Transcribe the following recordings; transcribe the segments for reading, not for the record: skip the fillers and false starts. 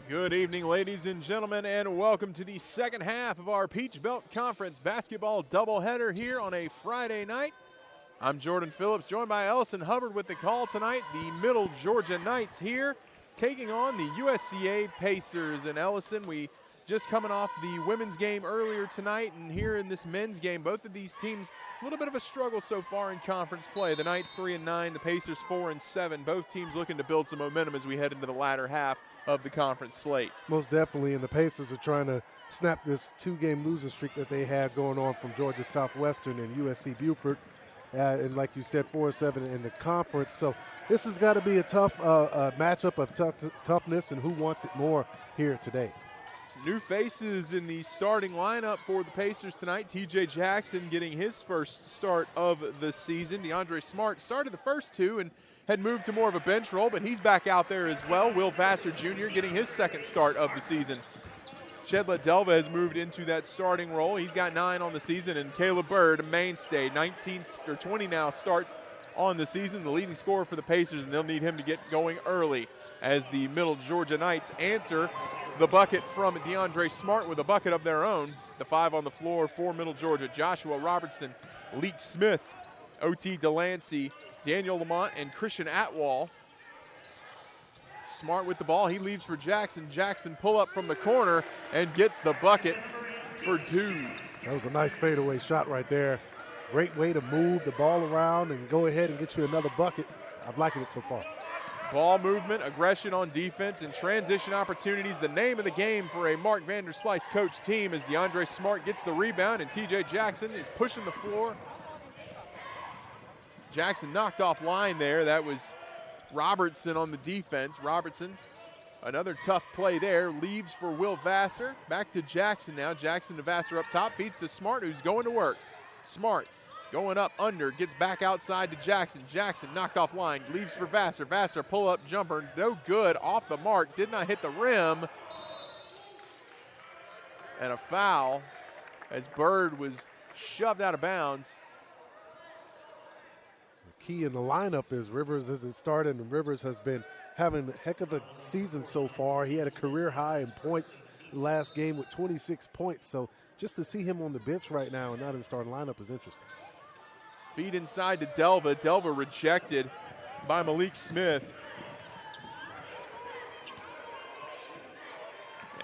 Good evening, ladies and gentlemen, and welcome to the second half of our Peach Belt Conference basketball doubleheader here on a Friday night. I'm Jordan Phillips, joined by Ellison Hubbard with the call tonight. The Middle Georgia Knights here taking on the USCA Pacers. And Ellison, we just coming off the women's game earlier tonight, and here in this men's game, both of these teams a little bit of a struggle so far in conference play. The Knights 3-9, the Pacers 4-7. Both teams looking to build some momentum as we head into the latter half of the conference slate. Most definitely, and the Pacers are trying to snap this two-game losing streak that they have going on from Georgia Southwestern and USC Beaufort. And like you said, 4-7 in the conference. So this has got to be a tough matchup of toughness, and who wants it more here today. Some new faces in the starting lineup for the Pacers tonight. TJ Jackson getting his first start of the season. DeAndre Smart started the first two and had moved to more of a bench role, but he's back out there as well. Will Vassar Jr. getting his second start of the season. Shedlet Delva has moved into that starting role. He's got 9 on the season, and Caleb Bird, a mainstay, 20 now starts on the season, the leading scorer for the Pacers, and they'll need him to get going early as the Middle Georgia Knights answer the bucket from DeAndre Smart with a bucket of their own. The 5 on the floor for Middle Georgia: Joshua Robertson, Leek Smith, O.T. Delancey, Daniel Lamont, and Christian Atwall. Smart with the ball. He leaves for Jackson. Jackson pull up from the corner and gets the bucket for 2. That was a nice fadeaway shot right there. Great way to move the ball around and go ahead and get you another bucket. I'm liking it so far. Ball movement, aggression on defense, and transition opportunities. The name of the game for a Mark Vanderslice coach team as DeAndre Smart gets the rebound and TJ Jackson is pushing the floor. Jackson knocked off line there. That was Robertson on the defense. Robertson, another tough play there. Leaves for Will Vassar. Back to Jackson now. Jackson to Vassar up top. Feeds to Smart, who's going to work. Smart going up under. Gets back outside to Jackson. Jackson knocked off line. Leaves for Vassar. Vassar pull-up jumper. No good. Off the mark. Did not hit the rim. And a foul as Bird was shoved out of bounds. Key in the lineup is Rivers isn't starting, and Rivers has been having a heck of a season so far. He had a career high in points last game with 26 points. So just to see him on the bench right now and not in the starting lineup is interesting. Feed inside to Delva. Delva rejected by Malik Smith.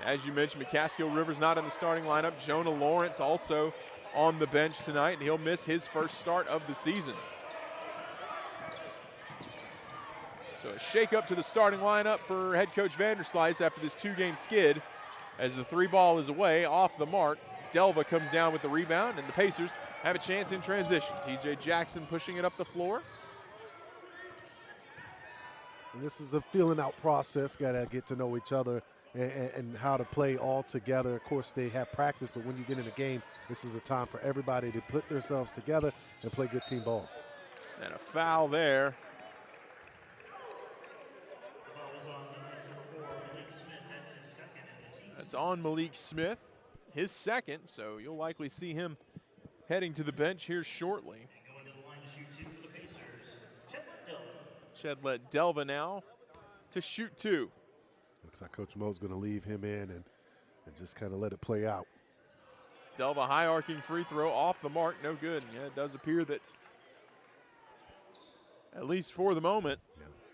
As you mentioned, McCaskill Rivers not in the starting lineup. Jonah Lawrence also on the bench tonight, and he'll miss his first start of the season. So a shake-up to the starting lineup for head coach Vanderslice after this 2-game skid. As the 3 ball is away, off the mark. Delva comes down with the rebound, and the Pacers have a chance in transition. TJ Jackson pushing it up the floor. And this is the feeling-out process. Got to get to know each other and how to play all together. Of course, they have practice, but when you get in a game, this is a time for everybody to put themselves together and play good team ball. And a foul there. That's on Malik Smith, his second, so you'll likely see him heading to the bench here shortly. Shedlet Delva now to shoot 2. Looks like Coach Mo's going to leave him in and just kind of let it play out. Delva high arcing free throw off the mark, no good. Yeah, it does appear that, at least for the moment,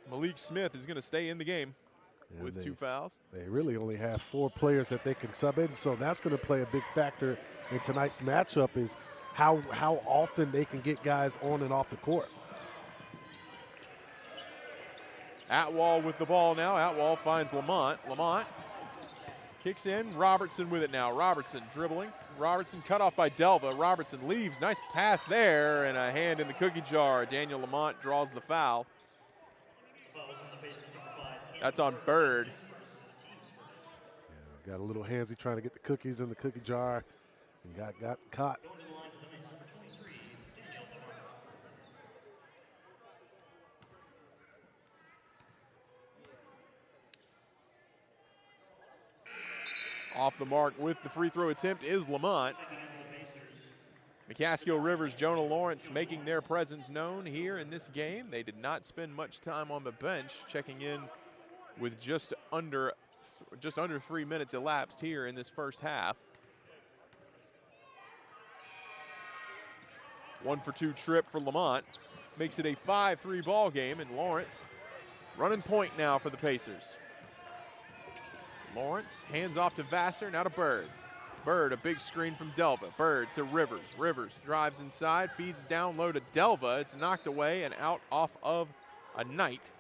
Malik Smith is going to stay in the game. And with 2 fouls. They really only have 4 players that they can sub in, so that's going to play a big factor in tonight's matchup is how often they can get guys on and off the court. Atwall with the ball now. Atwall finds Lamont. Lamont kicks in. Robertson with it now. Robertson dribbling. Robertson cut off by Delva. Robertson leaves. Nice pass there and a hand in the cookie jar. Daniel Lamont draws the foul. That's on Bird. Yeah, got a little handsy trying to get the cookies in the cookie jar and got caught. Off the mark with the free throw attempt is Lamont. McCaskill Rivers, Jonah Lawrence making their presence known here in this game. They did not spend much time on the bench, checking in with just under just under 3 minutes elapsed here in this first half. 1-for-2 trip for Lamont. Makes it a 5-3 ball game, and Lawrence running point now for the Pacers. Lawrence hands off to Vassar, now to Bird. Bird, a big screen from Delva. Bird to Rivers. Rivers drives inside, feeds down low to Delva. It's knocked away and out off of a Knight.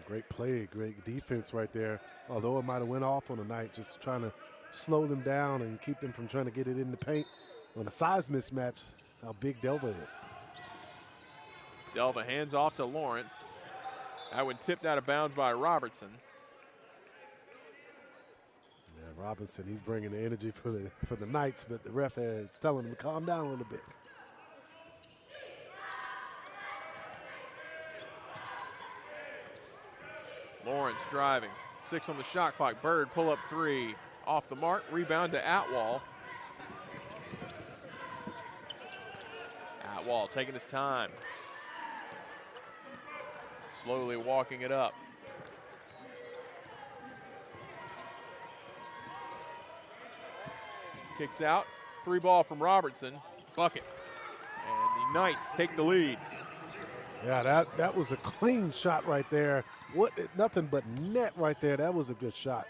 Great play, great defense right there. Although it might have went off on a Knight, just trying to slow them down and keep them from trying to get it in the paint. On a size mismatch, how big Delva is. Delva hands off to Lawrence. That one tipped out of bounds by Robertson. Yeah, Robinson, he's bringing the energy for the Knights, but the ref is telling him to calm down a little bit. Lawrence driving. 6 on the shot clock. Bird pull up 3. Off the mark. Rebound to Atwall. Atwall taking his time. Slowly walking it up. Kicks out. 3 ball from Robertson. Bucket. And the Knights take the lead. Yeah, that was a clean shot right there. Nothing but net right there. That was a good shot.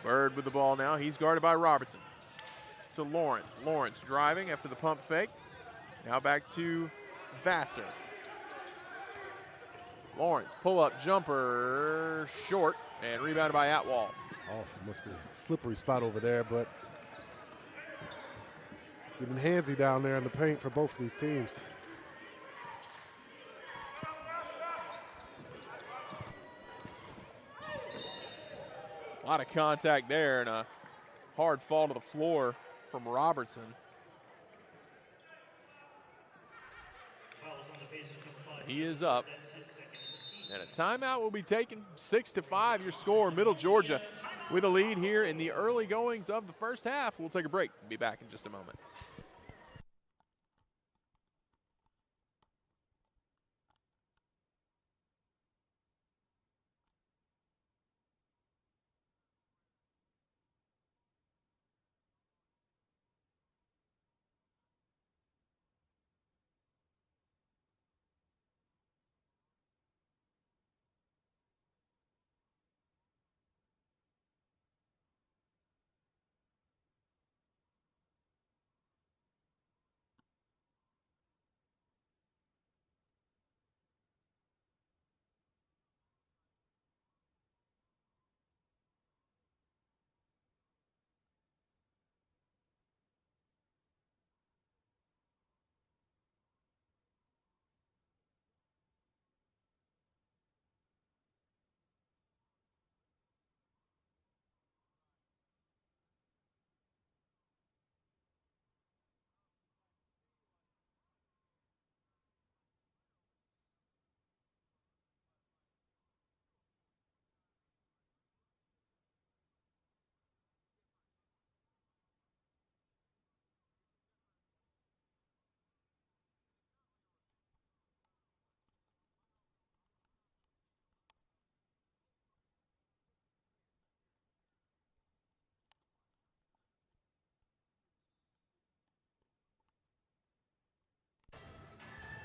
Bird with the ball now. He's guarded by Robertson. To Lawrence. Lawrence driving after the pump fake. Now back to Vassar. Lawrence, pull-up jumper, short, and rebounded by Atwall. Oh, it must be a slippery spot over there, but it's getting handsy down there in the paint for both of these teams. A lot of contact there and a hard fall to the floor from Robertson. He is up. And a timeout will be taken. 6-5 your score. Middle Georgia with a lead here in the early goings of the first half. We'll take a break. Be back in just a moment.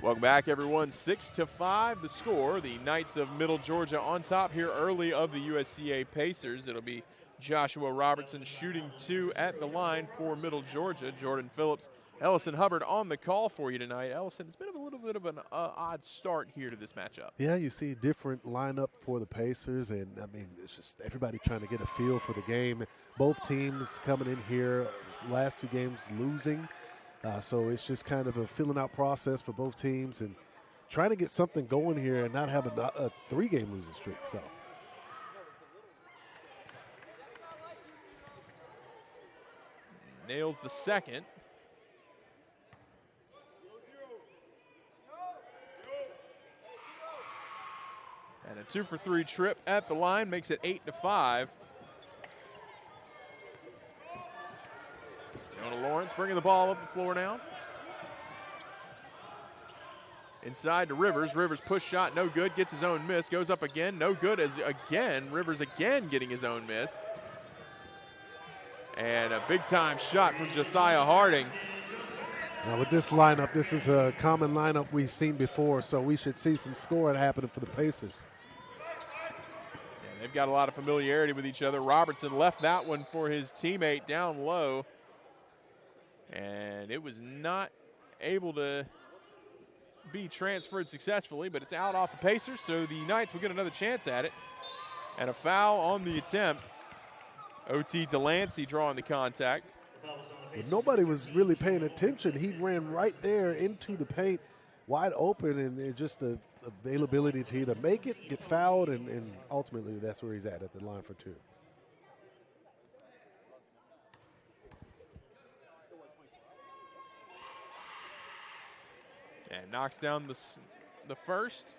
Welcome back, everyone. 6-5 the score. The Knights of Middle Georgia on top here early of the USCA Pacers. It'll be Joshua Robertson shooting 2 at the line for Middle Georgia. Jordan Phillips, Ellison Hubbard on the call for you tonight. Ellison, it's been a little bit of an odd start here to this matchup. Yeah, you see a different lineup for the Pacers, and I mean, it's just everybody trying to get a feel for the game. Both teams coming in here, last 2 games losing. So it's just kind of a filling out process for both teams and trying to get something going here and not have a 3-game losing streak. So nails the second. And a 2-for-3 trip at the line makes it 8-5. Jonah Lawrence bringing the ball up the floor now. Inside to Rivers. Rivers push shot, no good. Gets his own miss. Goes up again, no good. As again, Rivers again getting his own miss. And a big-time shot from Josiah Harding. Now with this lineup, this is a common lineup we've seen before, so we should see some scoring happening for the Pacers. Yeah, they've got a lot of familiarity with each other. Robertson left that one for his teammate down low. And it was not able to be transferred successfully, but it's out off the Pacers, so the Knights will get another chance at it. And a foul on the attempt. O.T. Delancey drawing the contact. But nobody was really paying attention. He ran right there into the paint, wide open, and just the availability to either make it, get fouled, and ultimately that's where he's at the line for two. And knocks down the first.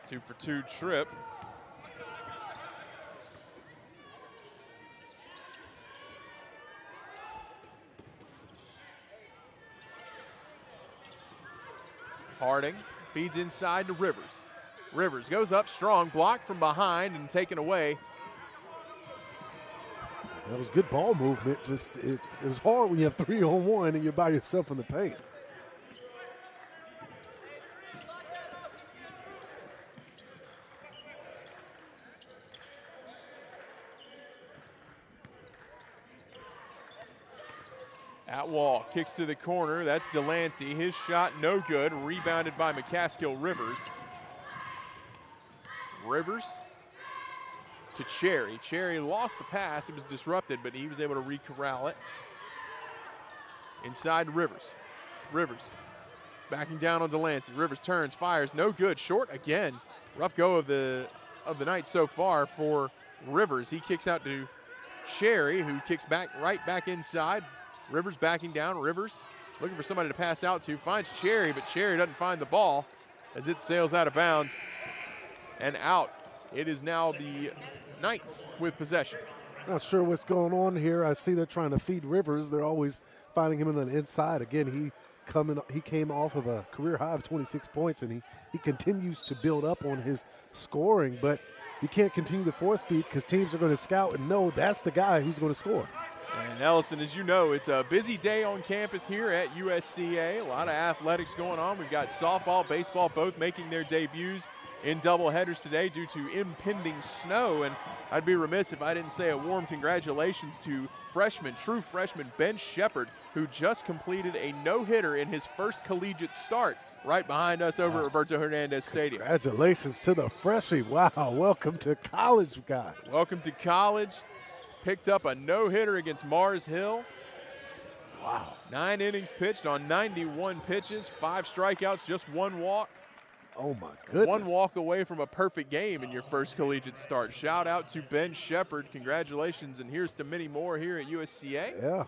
Two for two trip. Harding feeds inside to Rivers. Rivers goes up strong, blocked from behind and taken away. That was good ball movement. Just it was hard when you have 3-on-1 and you're by yourself in the paint. Atwall kicks to the corner. That's Delancey. His shot no good. Rebounded by McCaskill Rivers. Rivers to Cherry. Cherry lost the pass. It was disrupted, but he was able to re-corral it. Inside Rivers. Rivers backing down on Delancey. Rivers turns, fires, no good. Short again. Rough go of the night so far for Rivers. He kicks out to Cherry, who kicks right back inside. Rivers backing down. Rivers looking for somebody to pass out to. Finds Cherry, but Cherry doesn't find the ball as it sails out of bounds and out. It is now the Knights with possession. Not sure what's going on here. I see they're trying to feed Rivers. They're always finding him on the inside. Again, he came off of a career high of 26 points, and he continues to build up on his scoring. But you can't continue to force feed because teams are going to scout and know that's the guy who's going to score. And Ellison, as you know, it's a busy day on campus here at USCA. A lot of athletics going on. We've got softball, baseball, both making their debuts in doubleheaders today due to impending snow. And I'd be remiss if I didn't say a warm congratulations to true freshman Ben Shepard, who just completed a no-hitter in his first collegiate start right behind us over at Roberto Hernandez Stadium. Congratulations to the freshie. Wow, welcome to college, guy. Welcome to college. Picked up a no-hitter against Mars Hill. Wow. 9 innings pitched on 91 pitches, 5 strikeouts, just 1 walk. Oh, my goodness. 1 walk away from a perfect game in your first collegiate start. Shout out to Ben Shepard. Congratulations, and here's to many more here at USCA. Yeah.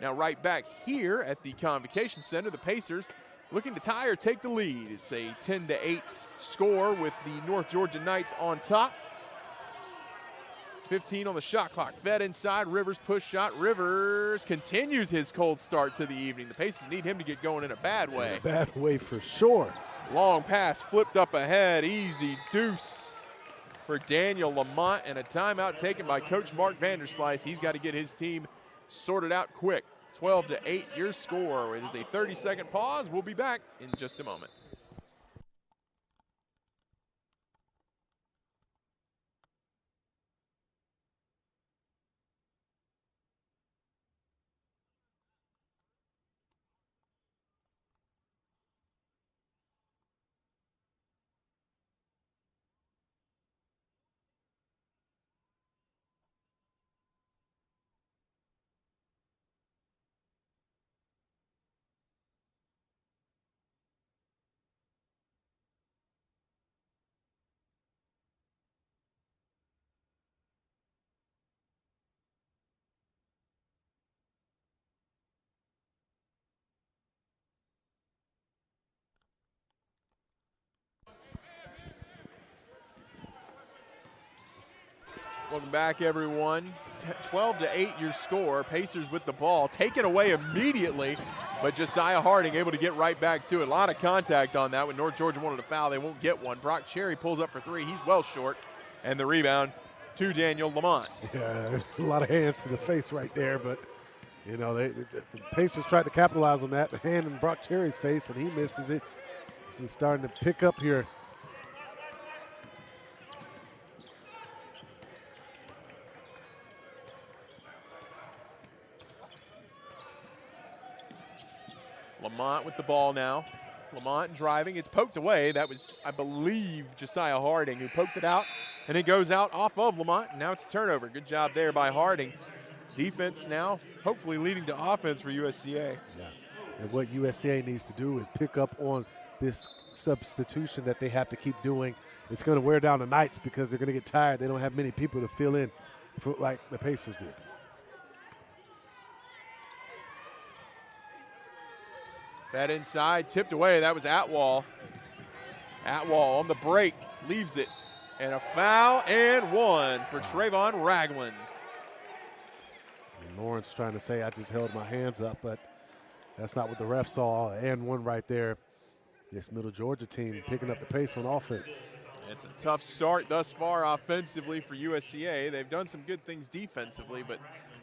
Now right back here at the Convocation Center, the Pacers looking to tie or take the lead. It's a 10-8 score with the North Georgia Knights on top. 15 on the shot clock. Fed inside. Rivers push shot. Rivers continues his cold start to the evening. The Pacers need him to get going in a bad way. In a bad way for sure. Long pass flipped up ahead. Easy deuce for Daniel Lamont, and a timeout taken by Coach Mark Vanderslice. He's got to get his team sorted out quick. 12-8 your score. It is a 30-second pause. We'll be back in just a moment. Welcome back, everyone. 12-8 your score. Pacers with the ball, taken away immediately, but Josiah Harding able to get right back to it. A lot of contact on that. When North Georgia wanted a foul, they won't get one. Brock Cherry pulls up for three. He's well short, and the rebound to Daniel Lamont. Yeah, a lot of hands to the face right there, but you know the Pacers tried to capitalize on that. The hand in Brock Cherry's face, and he misses it. This is starting to pick up here. Lamont with the ball now. Lamont driving. It's poked away. That was, I believe, Josiah Harding who poked it out, and it goes out off of Lamont. And now it's a turnover. Good job there by Harding. Defense now hopefully leading to offense for USCA. Yeah. And what USCA needs to do is pick up on this substitution that they have to keep doing. It's going to wear down the Knights because they're going to get tired. They don't have many people to fill in like the Pacers do. That inside, tipped away. That was Atwall. Atwall on the break, leaves it. And a foul and one for Trayvon Ragland. And Lawrence trying to say, I just held my hands up, but that's not what the ref saw. And one right there. This Middle Georgia team picking up the pace on offense. It's a tough start thus far offensively for USCA. They've done some good things defensively, but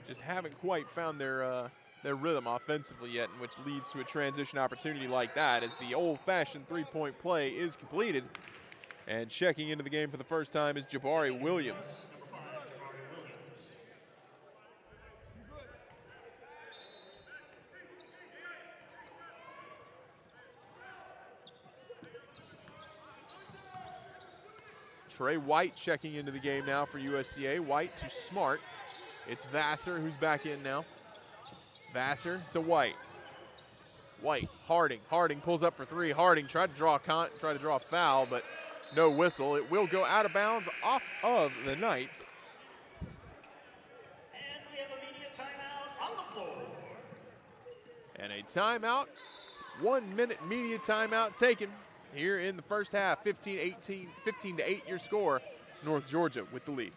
just haven't quite found their rhythm offensively yet, which leads to a transition opportunity like that as the old-fashioned three-point play is completed. And checking into the game for the first time is Jabari Williams. Trey White checking into the game now for USCA. White to Smart. It's Vassar who's back in now. Vassar to White. White, Harding. Harding pulls up for three. Harding tried to draw a foul, but no whistle. It will go out of bounds off of the Knights. And we have a media timeout on the floor. And a timeout, 1 minute media timeout taken here in the first half. 15-8 your score. North Georgia with the lead.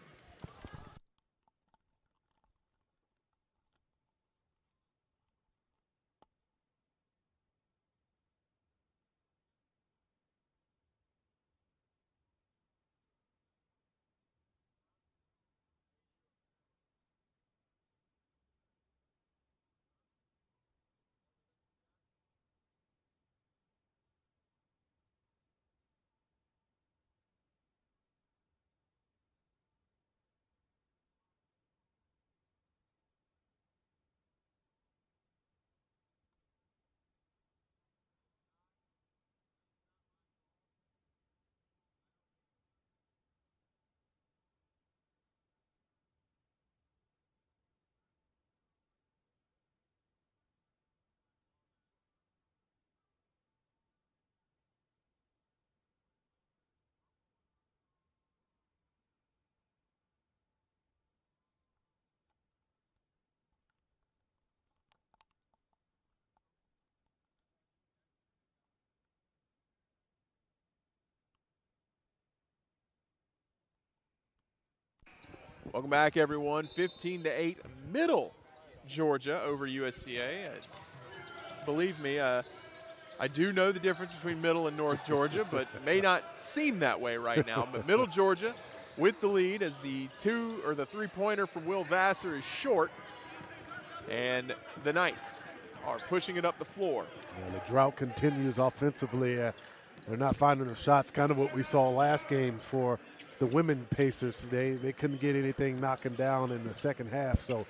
Welcome back, everyone. 15-8 Middle Georgia over USCA. Believe me, I do know the difference between Middle and North Georgia, but it may not seem that way right now. But Middle Georgia with the lead as the three-pointer from Will Vassar is short, and the Knights are pushing it up the floor. And the drought continues offensively. They're not finding the shots, kind of what we saw last game for the women Pacers. They couldn't get anything knocking down in the second half, so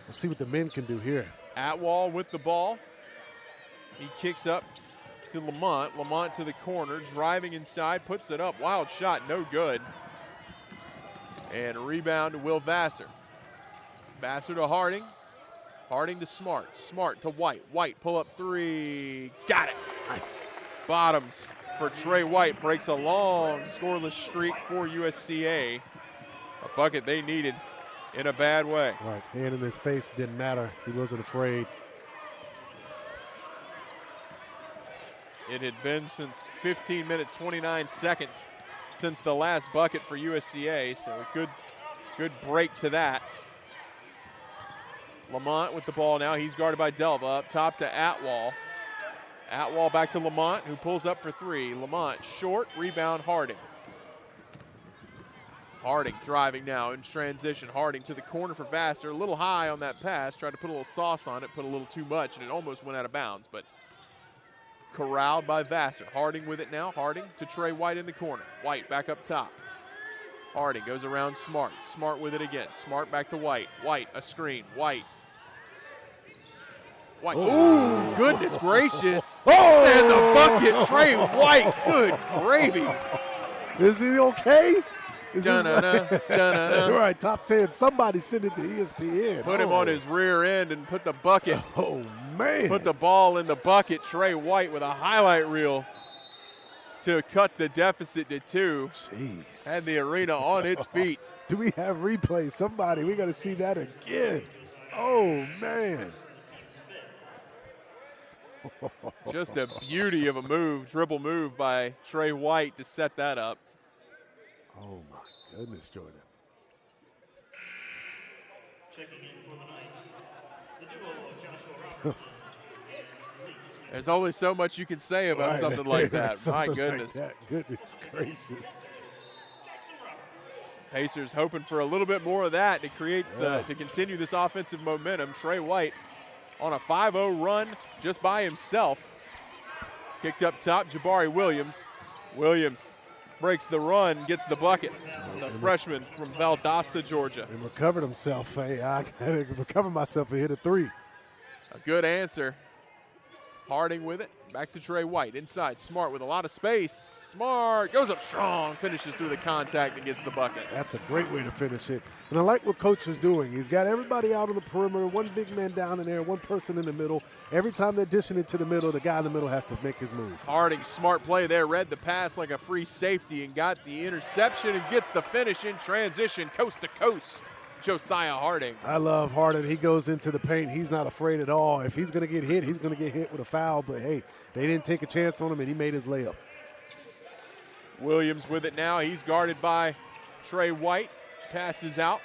let's see what the men can do here. Atwall with the ball. He kicks up to Lamont. Lamont to the corner, driving inside, puts it up. Wild shot, no good. And a rebound to Will Vassar. Vassar to Harding. Harding to Smart. Smart to White. White pull up three. Got it. Nice. Bottoms for Trey White. Breaks a long scoreless streak for USCA. A bucket they needed in a bad way. Right, hand in his face didn't matter. He wasn't afraid. It had been since 15 minutes, 29 seconds since the last bucket for USCA, so a Good break to that. Lamont with the ball now. He's guarded by Delva. Up top to Atwall. Atwall back to Lamont, who pulls up for three. Lamont short, rebound Harding. Harding driving now in transition. Harding to the corner for Vassar. A little high on that pass. Tried to put a little sauce on it, put a little too much, and it almost went out of bounds. But corralled by Vassar. Harding with it now. Harding to Trey White in the corner. White back up top. Harding goes around Smart. Smart with it again. Smart back to White. White, a screen. White. White. Ooh, goodness gracious. And the bucket, Trey White. Good gravy. Is he okay? Is Dun-dun-dun, All right, top 10. Somebody send it to ESPN. Put him on his rear end and put the bucket. Oh, man. Put the ball in the bucket. Trey White with a highlight reel to cut the deficit to 2. Jeez. Had the arena on its feet. Do we have replay? Somebody, we got to see that again. Oh, man. Just a beauty of a move, dribble move by Trey White to set that up. Oh, my goodness, Jordan. Checking in for the Knights, the duo of Joshua Robertson and Lee Smith. There's only so much you can say about something like that. Something My goodness. Like that. Goodness gracious. Pacers hoping for a little bit more of that to create to continue this offensive momentum. Trey White on a 5-0 run just by himself. Kicked up top, Jabari Williams. Williams breaks the run, gets the bucket. The freshman from Valdosta, Georgia. And recovered himself. Hey, I got to recover myself and hit a 3. A good answer. Harding with it. Back to Trey White. Inside. Smart with a lot of space. Smart goes up strong. Finishes through the contact and gets the bucket. That's a great way to finish it. And I like what Coach is doing. He's got everybody out on the perimeter, one big man down in there, one person in the middle. Every time they're dishing it to the middle, the guy in the middle has to make his move. Harding, smart play there. Read the pass like a free safety and got the interception and gets the finish in transition, coast to coast. Josiah Harding. I love Harding. He goes into the paint. He's not afraid at all. If he's going to get hit, he's going to get hit with a foul. But, hey, they didn't take a chance on him, and he made his layup. Williams with it now. He's guarded by Trey White. Passes out.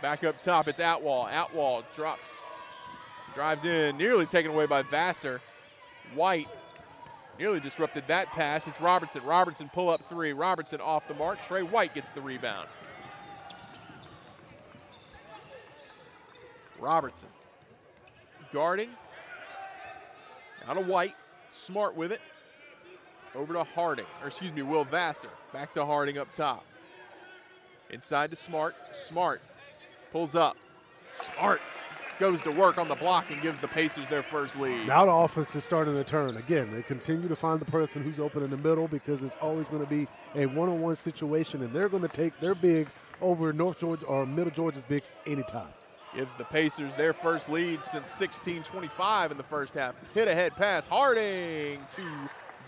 Back up top, it's Atwall. Atwall drives in, nearly taken away by Vassar. White nearly disrupted that pass. It's Robertson. Robertson pull up 3. Robertson off the mark. Trey White gets the rebound. Robertson guarding. Now to White. Smart with it. Over to Harding, Will Vassar. Back to Harding up top. Inside to Smart. Smart pulls up. Smart goes to work on the block and gives the Pacers their first lead. Now the offense is starting to turn. Again, they continue to find the person who's open in the middle because it's always going to be a one-on-one situation, and they're going to take their bigs over North Georgia or Middle Georgia's bigs anytime. Gives the Pacers their first lead since 16:25 in the first half. Hit ahead pass. Harding to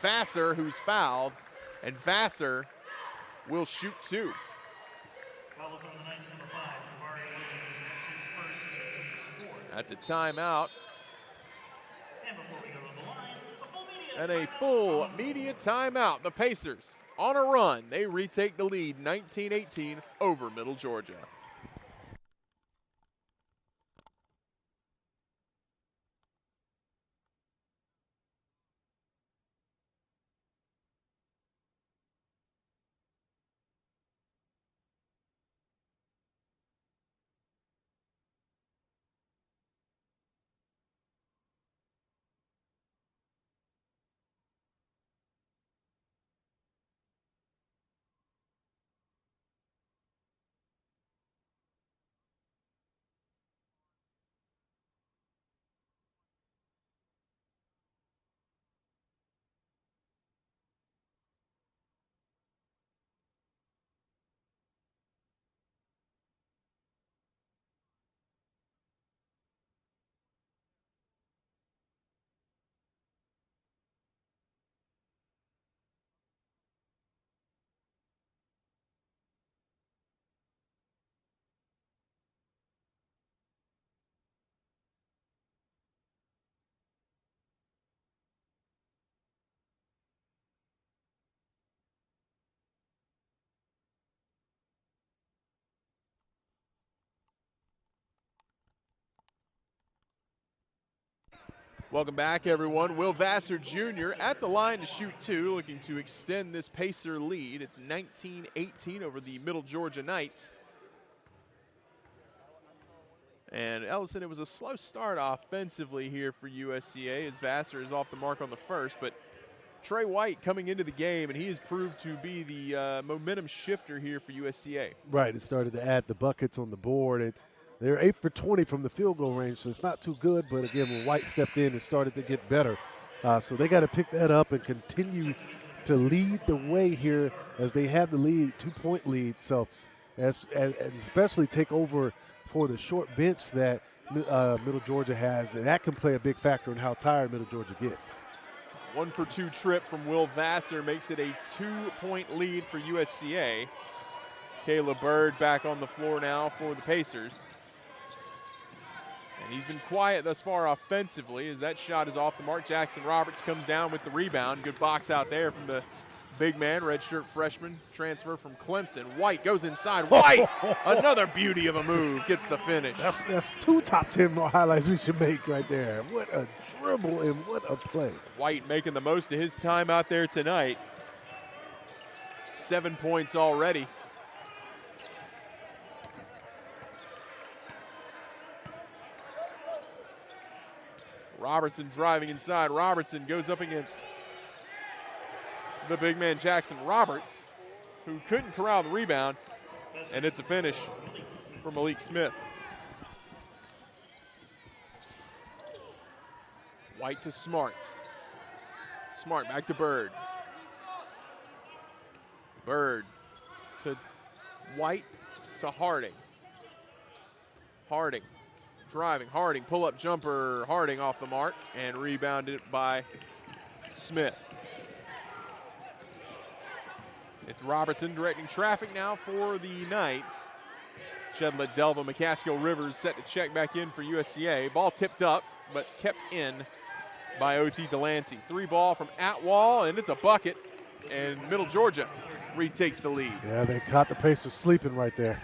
Vassar, who's fouled, and Vassar will shoot 2. Fouls on the Knights, number 5, Jabari Williams, his first team's 4th. That's a timeout And before we go to the line, a full media and a timeout full on the media timeout. The Pacers on a run. They retake the lead 19-18 over Middle Georgia. Welcome back, everyone. Will Vassar Jr. at the line to shoot two, looking to extend this Pacer lead. It's 19-18 over the Middle Georgia Knights. And Ellison, it was a slow start offensively here for USCA as Vassar is off the mark on the first, but Trey White coming into the game, and he has proved to be the momentum shifter here for USCA. Right, it started to add the buckets on the board, and they're 8 for 20 from the field goal range, so it's not too good, but again, when White stepped in, it started to get better. So they got to pick that up and continue to lead the way here as they have the lead, 2-point lead. So and especially take over for the short bench that Middle Georgia has, and that can play a big factor in how tired Middle Georgia gets. 1 for 2 trip from Will Vassar makes it a 2-point lead for USCA. Caleb Bird back on the floor now for the Pacers. And he's been quiet thus far offensively as that shot is off the mark. Jackson Roberts comes down with the rebound. Good box out there from the big man, redshirt freshman, transfer from Clemson. White goes inside. White, another beauty of a move, gets the finish. That's 2 top 10 more highlights we should make right there. What a dribble and what a play. White making the most of his time out there tonight. 7 points already. Robertson driving inside. Robertson goes up against the big man Jackson Roberts, who couldn't corral the rebound, and it's a finish for Malik Smith. White to Smart. Smart back to Bird. Bird to White to Harding. Harding driving. Harding pull-up jumper. Harding off the mark and rebounded by Smith. It's Robertson directing traffic now for the Knights. Shedlet, Delva, McCaskill, Rivers set to check back in for USCA. Ball tipped up, but kept in by O.T. Delancey. 3 ball from Atwall, and it's a bucket. And Middle Georgia retakes the lead. Yeah, they caught the Pacers sleeping right there.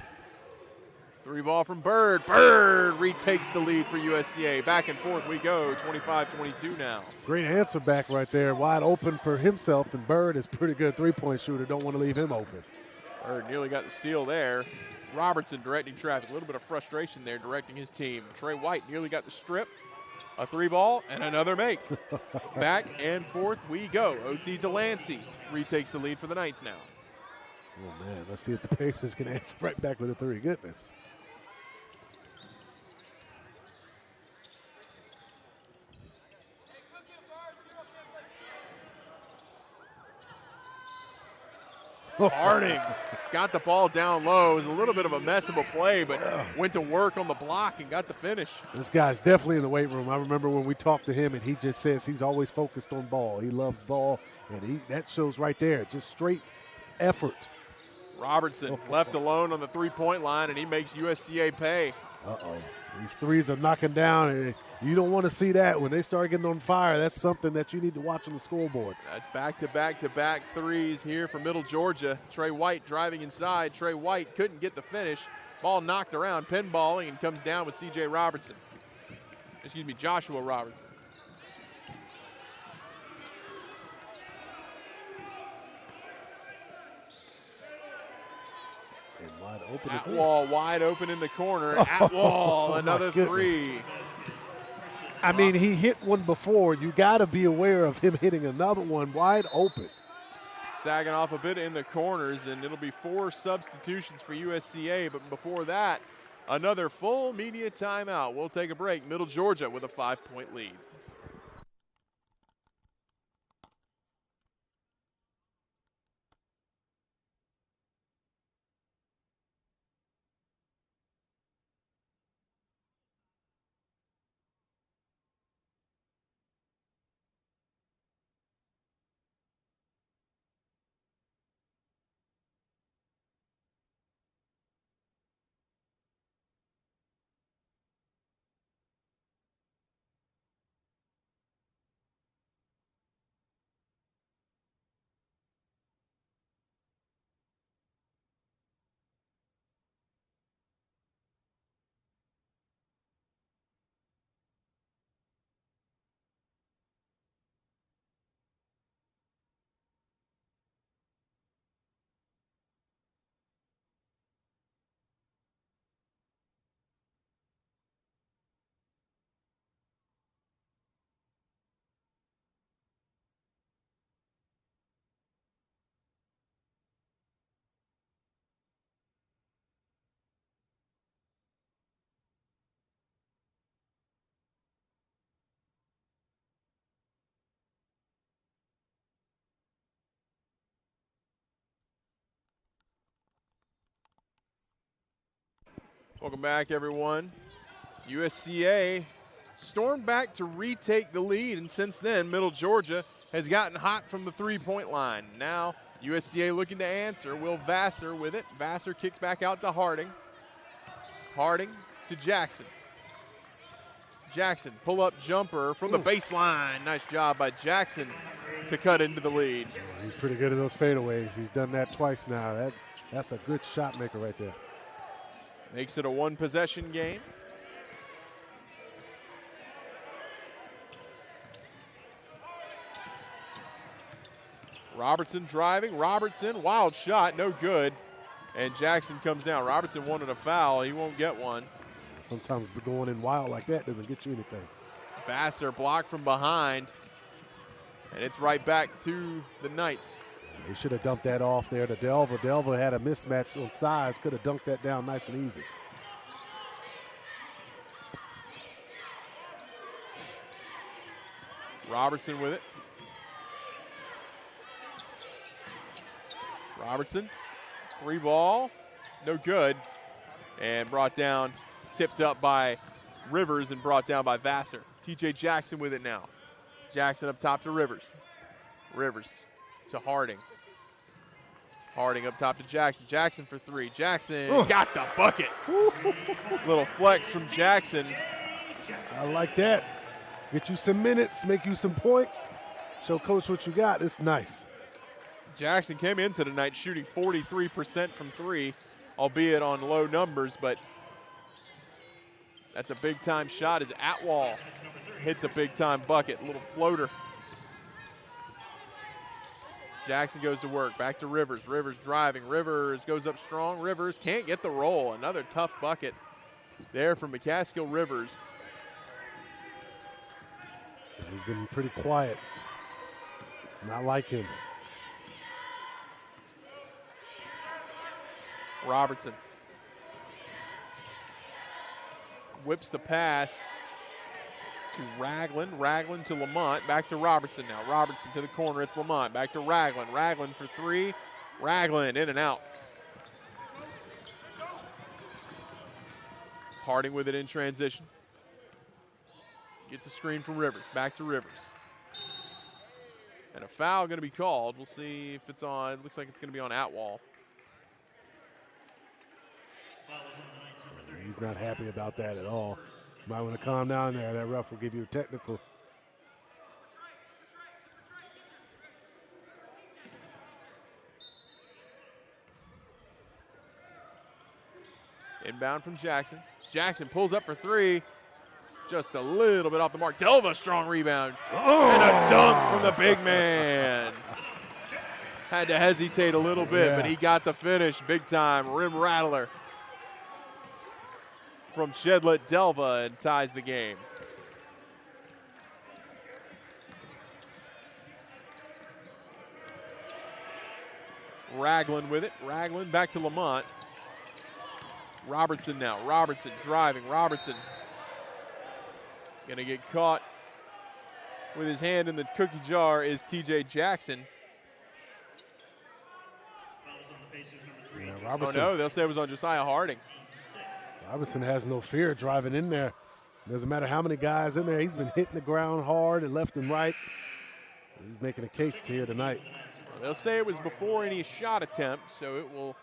3 ball from Bird. Bird retakes the lead for USCA. Back and forth we go, 25-22 now. Great answer back right there. Wide open for himself, and Bird is pretty good three-point shooter. Don't want to leave him open. Bird nearly got the steal there. Robertson directing traffic. A little bit of frustration there directing his team. Trey White nearly got the strip. A 3 ball and another make. Back and forth we go. O.T. Delancey retakes the lead for the Knights now. Oh, man, let's see if the Pacers can answer right back with a 3. Goodness. Harding got the ball down low. It was a little bit of a mess of a play, but went to work on the block and got the finish. This guy's definitely in the weight room. I remember when we talked to him, and he just says he's always focused on ball. He loves ball, and that shows right there. Just straight effort. Robertson left alone on the 3-point line, and he makes USCA pay. Uh-oh. These threes are knocking down, and you don't want to see that. When they start getting on fire, that's something that you need to watch on the scoreboard. That's back-to-back-to-back threes here for Middle Georgia. Trey White driving inside. Trey White couldn't get the finish. Ball knocked around, pinballing, and comes down with C.J. Robertson. Excuse me, Joshua Robertson. Wide open. Atwall wide open in the corner. Atwall, another 3. I mean, he hit one before. You got to be aware of him hitting another one wide open. Sagging off a bit in the corners, and it'll be 4 substitutions for USCA. But before that, another full media timeout. We'll take a break. Middle Georgia with a 5-point lead. Welcome back, everyone. USCA stormed back to retake the lead, and since then, Middle Georgia has gotten hot from the three-point line. Now, USCA looking to answer. Will Vassar with it. Vassar kicks back out to Harding. Harding to Jackson. Jackson, pull-up jumper from the baseline. Nice job by Jackson to cut into the lead. He's pretty good at those fadeaways. He's done that twice now. That's a good shot maker right there. Makes it a one-possession game. Robertson driving. Robertson, wild shot, no good. And Jackson comes down. Robertson wanted a foul. He won't get one. Sometimes going in wild like that doesn't get you anything. Vassar blocked from behind. And it's right back to the Knights. They should have dumped that off there to Delva. Delva had a mismatch on size. Could have dunked that down nice and easy. Robertson with it. Robertson, three ball, no good. And brought down, tipped up by Rivers and brought down by Vassar. TJ Jackson with it now. Jackson up top to Rivers. Rivers to Harding. Harding up top to Jackson. Jackson for three. Jackson got the bucket. Little flex from Jackson. I like that. Get you some minutes, make you some points. Show coach what you got. It's nice. Jackson came into the night shooting 43% from three, albeit on low numbers, but that's a big-time shot as Atwall hits a big-time bucket. Little floater. Jackson goes to work. Back to Rivers. Rivers driving. Rivers goes up strong. Rivers can't get the roll. Another tough bucket there from McCaskill Rivers. He's been pretty quiet. Not like him. Robertson whips the pass to Ragland. Ragland to Lamont. Back to Robertson now. Robertson to the corner. It's Lamont. Back to Ragland. Ragland for three. Ragland in and out. Harding with it in transition. Gets a screen from Rivers. Back to Rivers. And a foul going to be called. We'll see if it's on. Looks like it's going to be on Atwall. He's not happy about that at all. Might want to calm down there. That ref will give you a technical. Inbound from Jackson. Jackson pulls up for three. Just a little bit off the mark. Delva, strong rebound. And a dunk from the big man. Had to hesitate a little bit, but he got the finish big time. Rim rattler from Shedlet Delva and ties the game. Ragland with it. Ragland back to Lamont. Robertson now. Robertson driving. Robertson gonna get caught with his hand in the cookie jar is TJ Jackson. Yeah, Oh Robertson. no, they'll say it was on Josiah Harding. Robertson has no fear driving in there. Doesn't matter how many guys in there. He's been hitting the ground hard and left and right. He's making a case here tonight. They'll say it was before any shot attempt, so it will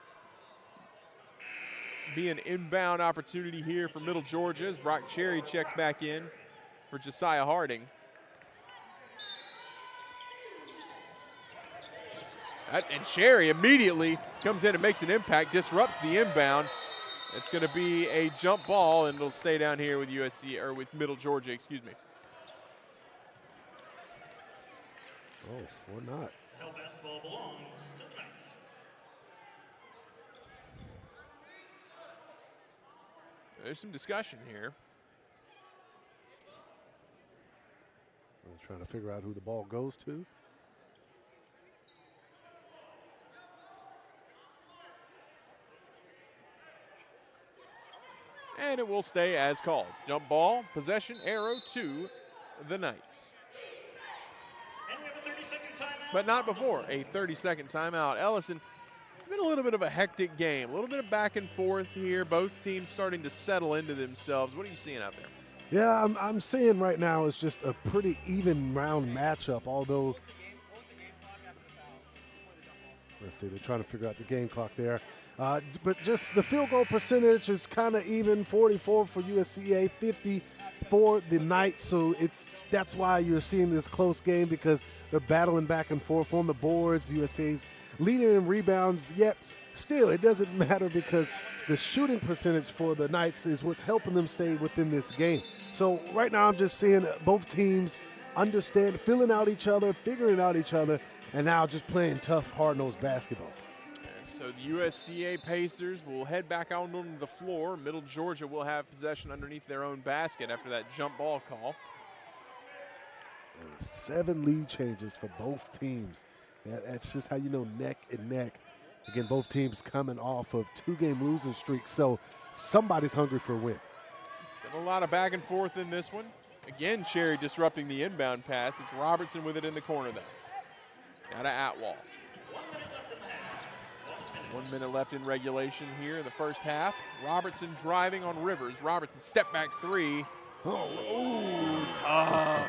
be an inbound opportunity here for Middle Georgia as Brock Cherry checks back in for Josiah Harding. And Cherry immediately comes in and makes an impact, disrupts the inbound. It's going to be a jump ball, and it'll stay down here with USC or with Middle Georgia, excuse me. Oh, or not. Hell basketball belongs to the Knights. There's some discussion here. I'm trying to figure out who the ball goes to. And it will stay as called. Jump ball, possession, arrow to the Knights. And we have a 30-second timeout. But not before a 30-second timeout. Ellison, been a little bit of a hectic game, a little bit of back and forth here. Both teams starting to settle into themselves. What are you seeing out there? Yeah, I'm seeing right now it's just a pretty even round matchup, although let's see, they're trying to figure out the game clock there. But just the field goal percentage is kind of even, 44 for USCA, 50 for the Knights. So that's why you're seeing this close game, because they're battling back and forth on the boards. USCA's leading in rebounds, yet still it doesn't matter because the shooting percentage for the Knights is what's helping them stay within this game. So right now I'm just seeing both teams understand, filling out each other, figuring out each other, and now just playing tough, hard-nosed basketball. So the USCA Pacers will head back out onto the floor. Middle Georgia will have possession underneath their own basket after that jump ball call. 7 lead changes for both teams. That's just how you know neck and neck. Again, both teams coming off of 2-game losing streaks, so somebody's hungry for a win. Been a lot of back and forth in this one. Again, Cherry disrupting the inbound pass. It's Robertson with it in the corner there. Now to Atwall. 1 minute left in regulation here in the first half. Robertson driving on Rivers. Robertson step back three. Oh, tough.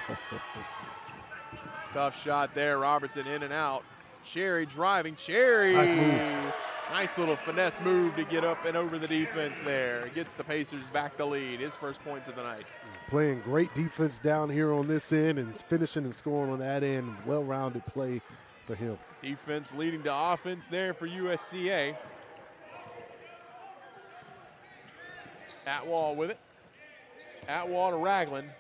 Tough shot there. Robertson in and out. Cherry driving. Cherry. Nice move. Nice little finesse move to get up and over the defense there. Gets the Pacers back the lead. His first points of the night. Playing great defense down here on this end and finishing and scoring on that end. Well-rounded play for him. Defense leading to offense there for USCA. Atwall with it. Atwall to Ragland.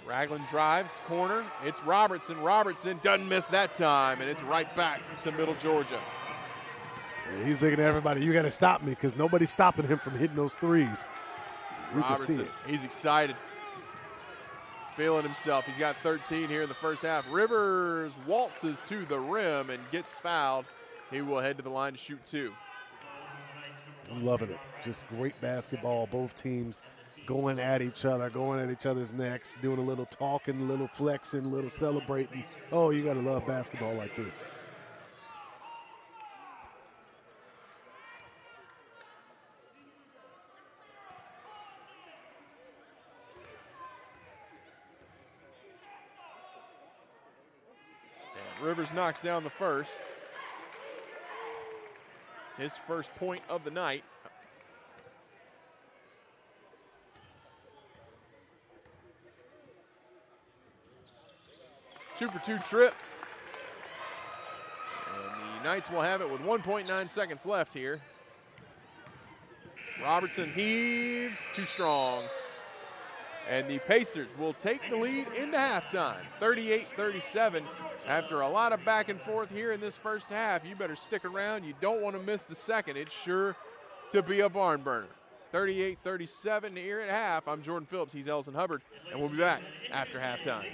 Ragland drives, corner. It's Robertson. Robertson doesn't miss that time, and it's right back to Middle Georgia. Yeah, he's looking at everybody, you got to stop me, because nobody's stopping him from hitting those threes. You can see Robertson, it. he's excited. Feeling himself. He's got 13 here in the first half. Rivers waltzes to the rim and gets fouled. He will head to the line to shoot 2. I'm loving it. Just great basketball. Both teams going at each other, going at each other's necks, doing a little talking, a little flexing, a little celebrating. Oh, you got to love basketball like this. Rivers knocks down the first. His first point of the night. Two for two trip. And the Knights will have it with 1.9 seconds left here. Robertson heaves, too strong. And the Pacers will take the lead into halftime, 38-37. After a lot of back and forth here in this first half, you better stick around. You don't want to miss the second. It's sure to be a barn burner. 38-37 here at half. I'm Jordan Phillips. He's Ellison Hubbard, and we'll be back after halftime.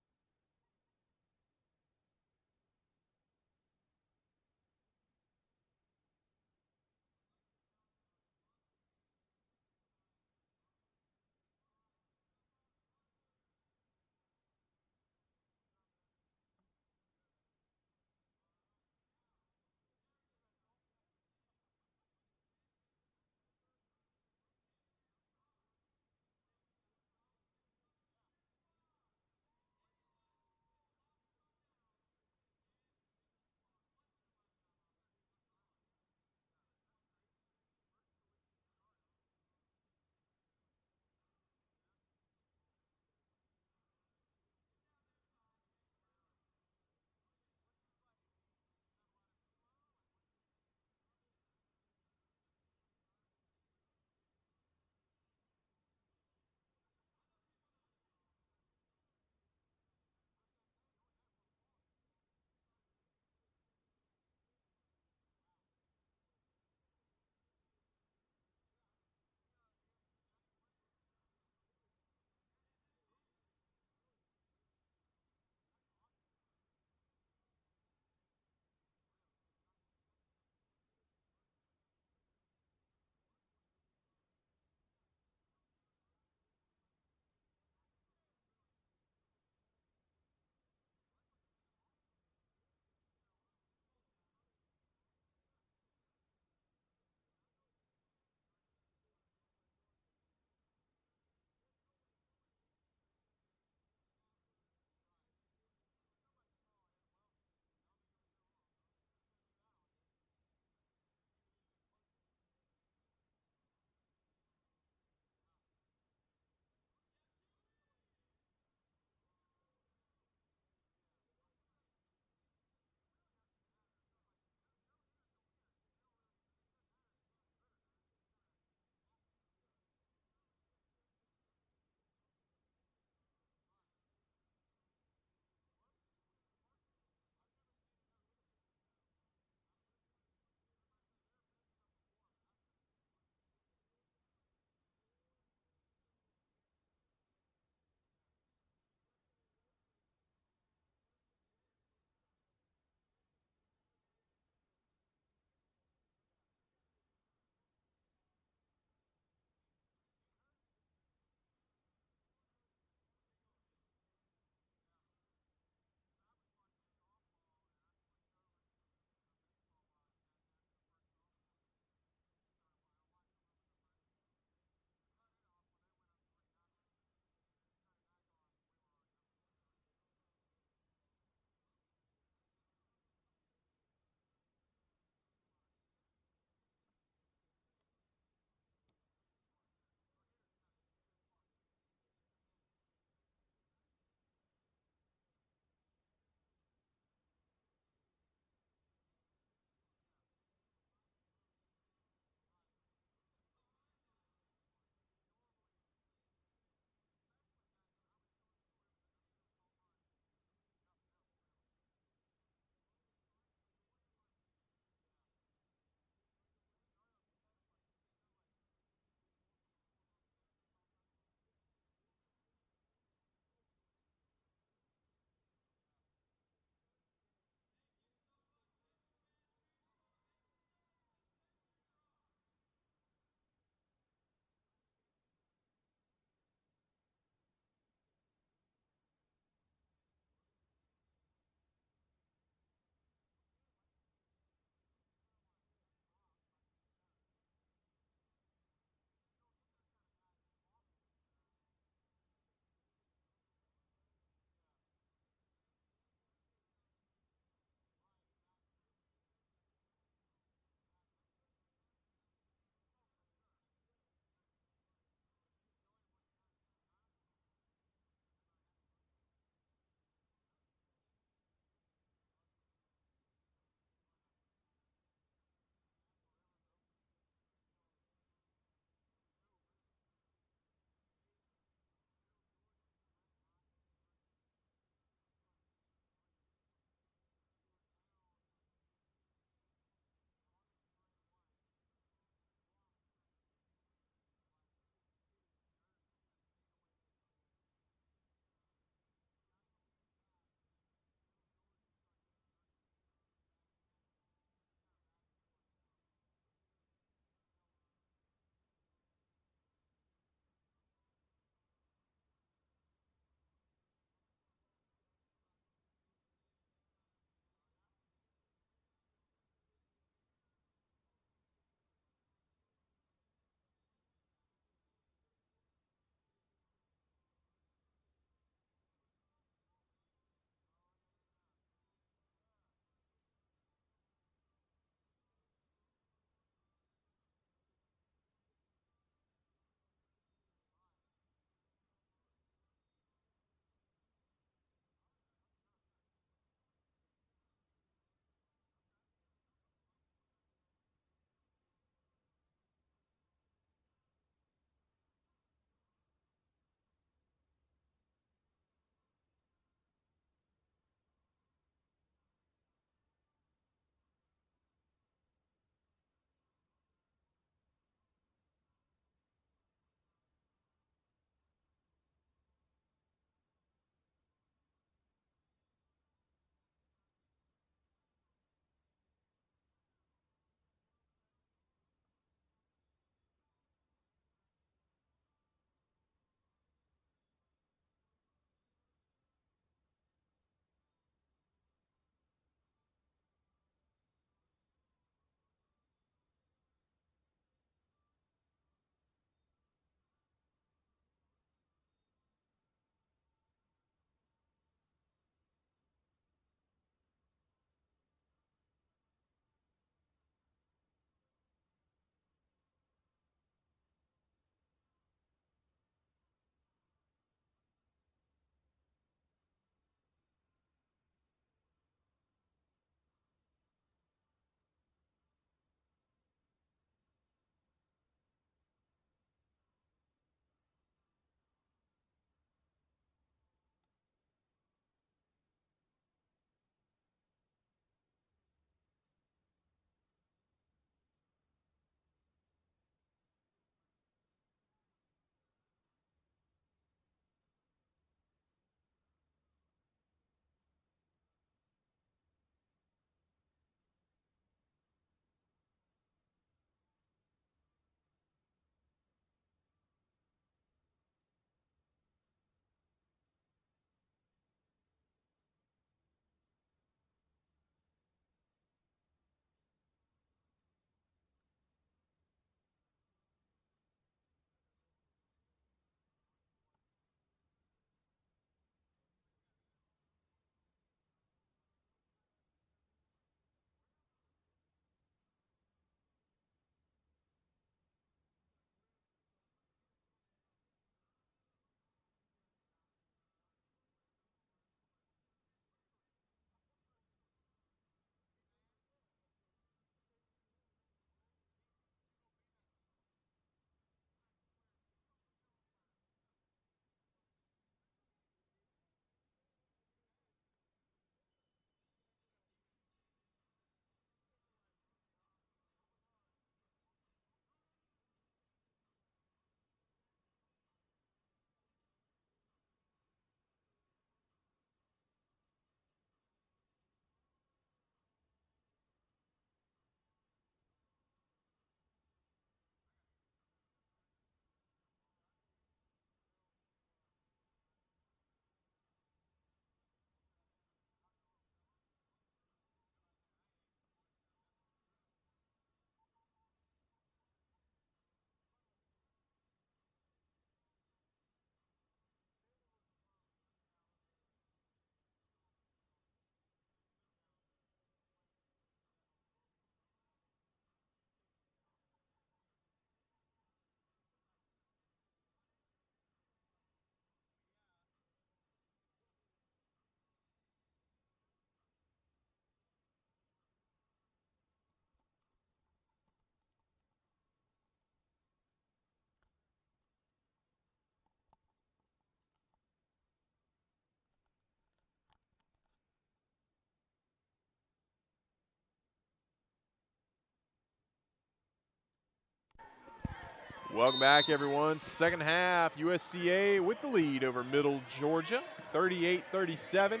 Welcome back, everyone. Second half, USCA with the lead over Middle Georgia, 38-37.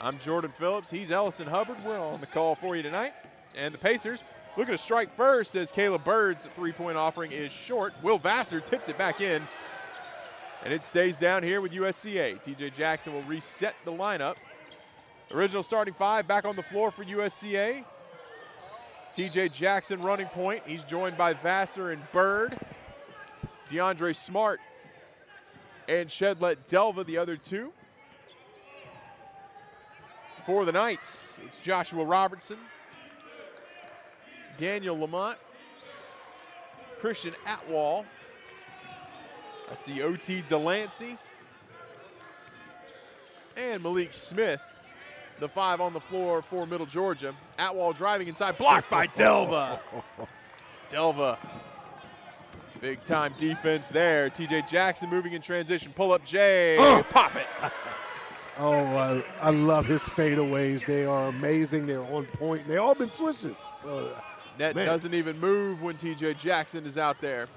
I'm Jordan Phillips. He's Ellison Hubbard. We're on the call for you tonight. And the Pacers looking to strike first as Caleb Bird's three-point offering is short. Will Vassar tips it back in, and it stays down here with USCA. TJ Jackson will reset the lineup. Original starting five back on the floor for USCA. TJ Jackson running point. He's joined by Vassar and Bird. DeAndre Smart and Shedlet Delva, the other two. For the Knights, it's Joshua Robertson, Daniel Lamont, Christian Atwall. I see O.T. Delancey and Malik Smith, the five on the floor for Middle Georgia. Atwall driving inside, blocked by Delva. Delva, big time defense there. TJ Jackson moving in transition, pull up Jay, pop it. Oh, I love his fadeaways. They are amazing. They're on point. They all been swishes. So, Net doesn't even move when TJ Jackson is out there.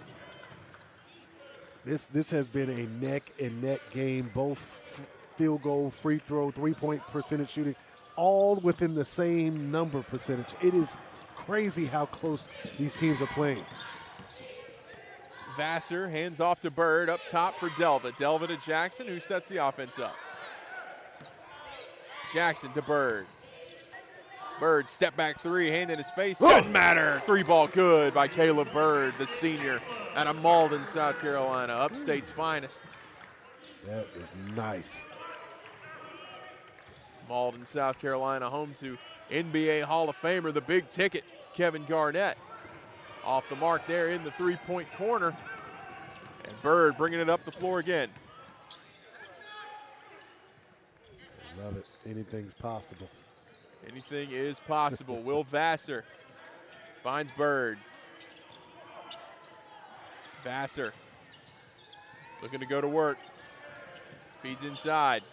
This has been a neck and neck game. Both field goal, free throw, 3-point percentage shooting, all within the same number percentage. It is crazy how close these teams are playing. Vassar hands off to Bird up top for Delva. Delva to Jackson, who sets the offense up. Jackson to Bird. Bird step back three, hand in his face. Doesn't matter. Three ball good by Caleb Bird, the senior out of Malden, South Carolina, upstate's finest. That is nice. Malden, South Carolina, home to NBA Hall of Famer, the big ticket, Kevin Garnett. Off the mark there in the three-point corner. And Bird bringing it up the floor again. Love it. Anything's possible. Anything is possible. Will Vassar finds Bird. Vassar looking to go to work. Feeds inside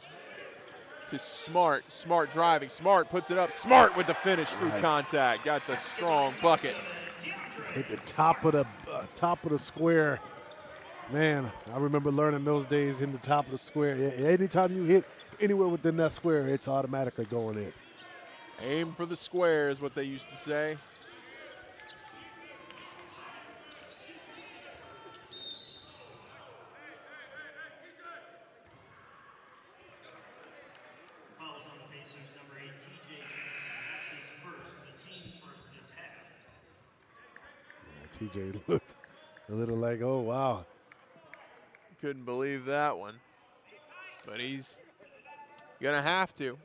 to Smart. Smart driving. Smart puts it up. Smart with the finish through contact. Got the strong bucket. Hit the top of the square. Man, I remember learning those days in the top of the square. Anytime you hit anywhere within that square, it's automatically going in. Aim for the square is what they used to say. Fouls on the Pacers, number 8, TJ Jackson. That's his first, the team's first this half. Yeah, TJ looked a little like, oh, wow. Couldn't believe that one. But he's going to have to.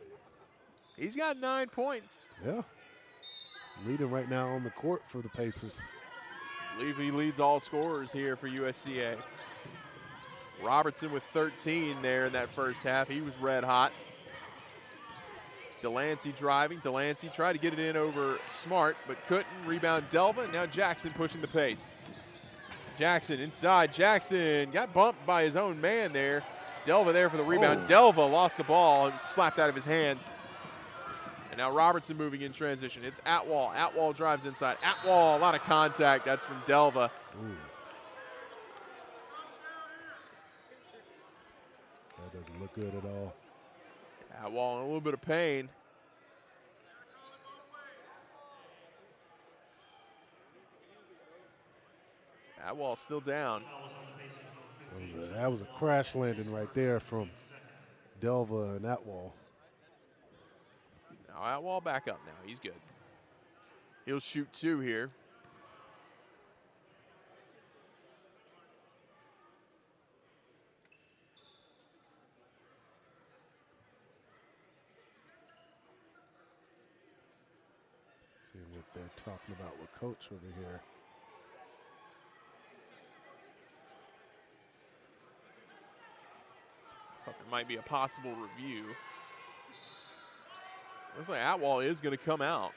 He's got 9 points. Yeah. Leading right now on the court for the Pacers. I believe he leads all scorers here for USCA. Robertson with 13 there in that first half. He was red hot. Delancey driving. Delancey tried to get it in over Smart, but couldn't. Rebound Delva. Now Jackson pushing the pace. Jackson inside. Jackson got bumped by his own man there. Delva there for the rebound. Delva lost the ball and slapped out of his hands. And now Robertson moving in transition. It's Atwall. Atwall drives inside. Atwall, a lot of contact. That's from Delva. Ooh. That doesn't look good at all. Atwall in a little bit of pain. Atwall still down. That was a crash landing right there from Delva and Atwall. Now Atwall back up now. He's good. He'll shoot 2 here. Seeing what they're talking about with Coach over here. Thought there might be a possible review. Looks like Atwall is going to come out.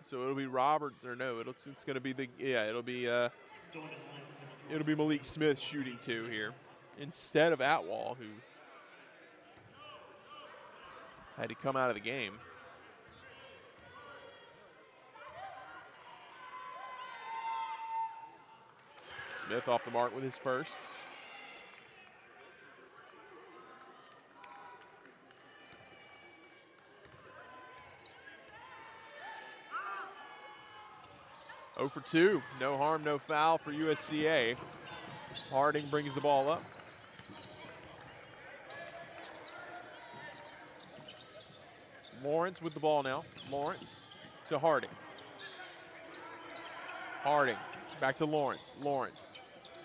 So it'll be Robert, or no, it's going to be it'll be Malik Smith shooting 2 here instead of Atwall, who had to come out of the game. Smith off the mark with his first. Oh for 2, no harm, no foul for USCA. Harding brings the ball up. Lawrence with the ball now. Lawrence to Harding. Harding back to Lawrence. Lawrence,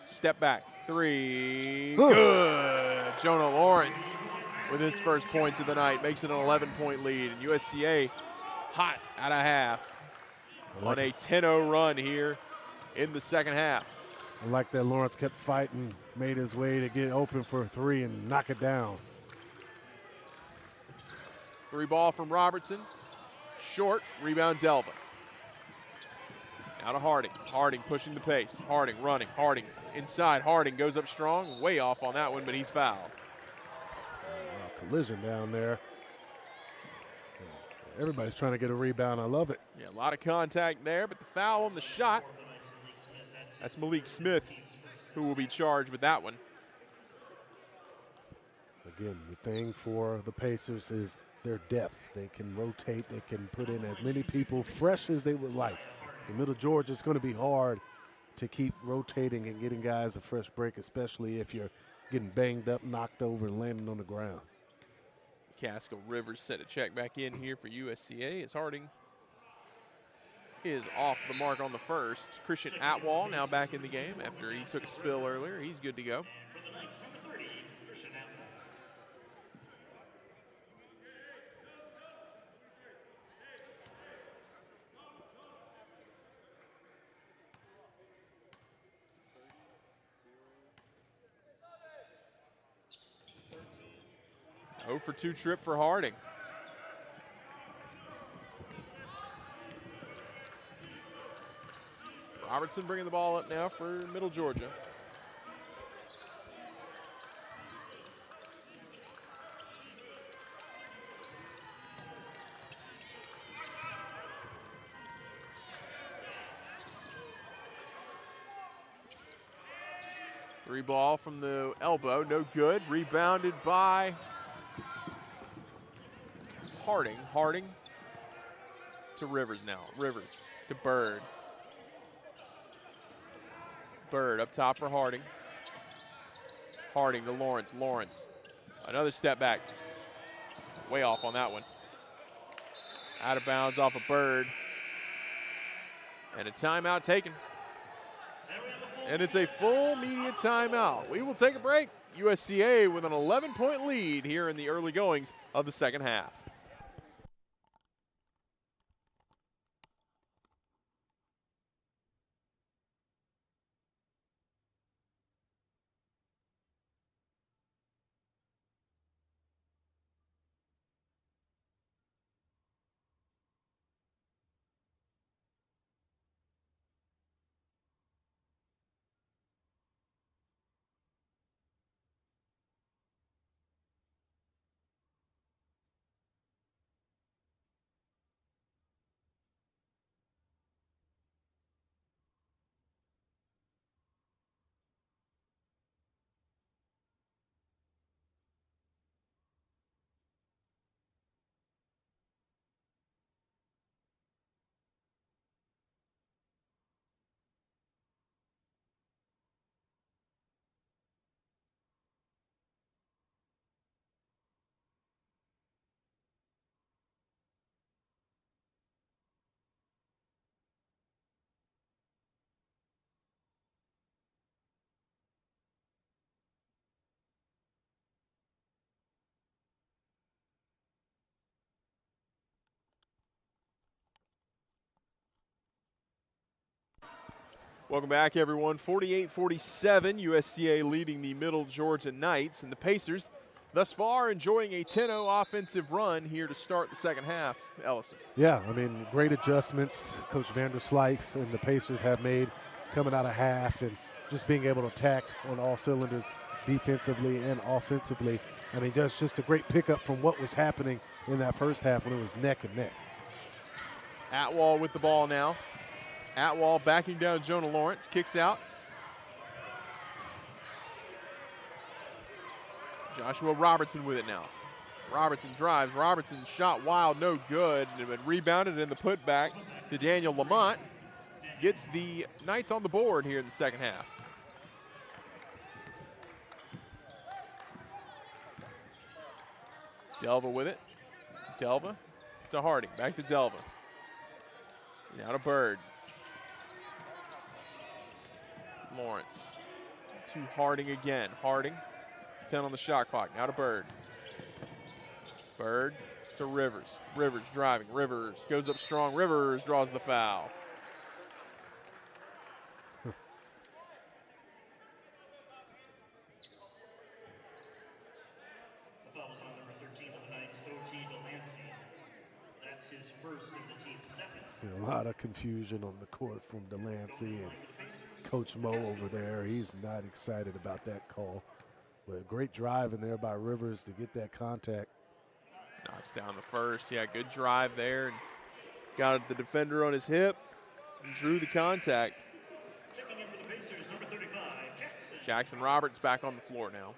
step back, 3, good. Jonah Lawrence with his first points of the night makes it an 11-point lead. And USCA hot at a half on a 10-0 run here in the second half. I like that Lawrence kept fighting, made his way to get open for a 3 and knock it down. 3 ball from Robertson. Short, rebound Delvin. Now to Harding. Harding pushing the pace. Harding running. Harding inside. Harding goes up strong. Way off on that one, but he's fouled. Collision down there. Everybody's trying to get a rebound. I love it. Yeah, a lot of contact there, but the foul on the shot. That's Malik Smith who will be charged with that one. Again, the thing for the Pacers is their depth. They can rotate. They can put in as many people fresh as they would like. In Middle Georgia, it's going to be hard to keep rotating and getting guys a fresh break, especially if you're getting banged up, knocked over, and landing on the ground. Casco Rivers set a check back in here for USCA as Harding is off the mark on the first. Christian Atwall now back in the game after he took a spill earlier. He's good to go. For the Knights, number 30, Christian Atwell. 0 for 2 trip for Harding. Robertson bringing the ball up now for Middle Georgia. Three ball from the elbow, no good. Rebounded by Harding. Harding to Rivers now. Rivers to Bird. Bird up top for Harding. Harding to Lawrence. Lawrence. Another step back. Way off on that one. Out of bounds off of Bird. And a timeout taken. And it's a full media timeout. We will take a break. USCA with an 11-point lead here in the early goings of the second half. Welcome back, everyone. 48-47, USCA leading the Middle Georgia Knights, and the Pacers thus far enjoying a 10-0 offensive run here to start the second half. Ellison. Yeah, I mean, great adjustments Coach Vanderslice and the Pacers have made coming out of half and just being able to attack on all cylinders defensively and offensively. I mean, just a great pickup from what was happening in that first half when it was neck and neck. Atwall with the ball now. Atwall backing down Jonah Lawrence, kicks out. Joshua Robertson with it now. Robertson drives. Robertson shot wild, no good. But rebounded in the putback to Daniel Lamont. Gets the Knights on the board here in the second half. Delva with it. Delva to Harding. Back to Delva. Now to Bird. Lawrence. To Harding again. Harding. 10 on the shot clock. Now to Bird. Bird to Rivers. Rivers driving. Rivers goes up strong. Rivers draws the foul. The foul is on number 13 of the Knights, O.T. Delancey. That's his first and the team's second. A lot of confusion on the court from Delancey and Coach Mo over there. He's not excited about that call. But a great drive in there by Rivers to get that contact. Knocks down the first. Yeah, good drive there. And got the defender on his hip and drew the contact. Checking in for the Pacers, number 35, Jackson. Jackson Roberts back on the floor now.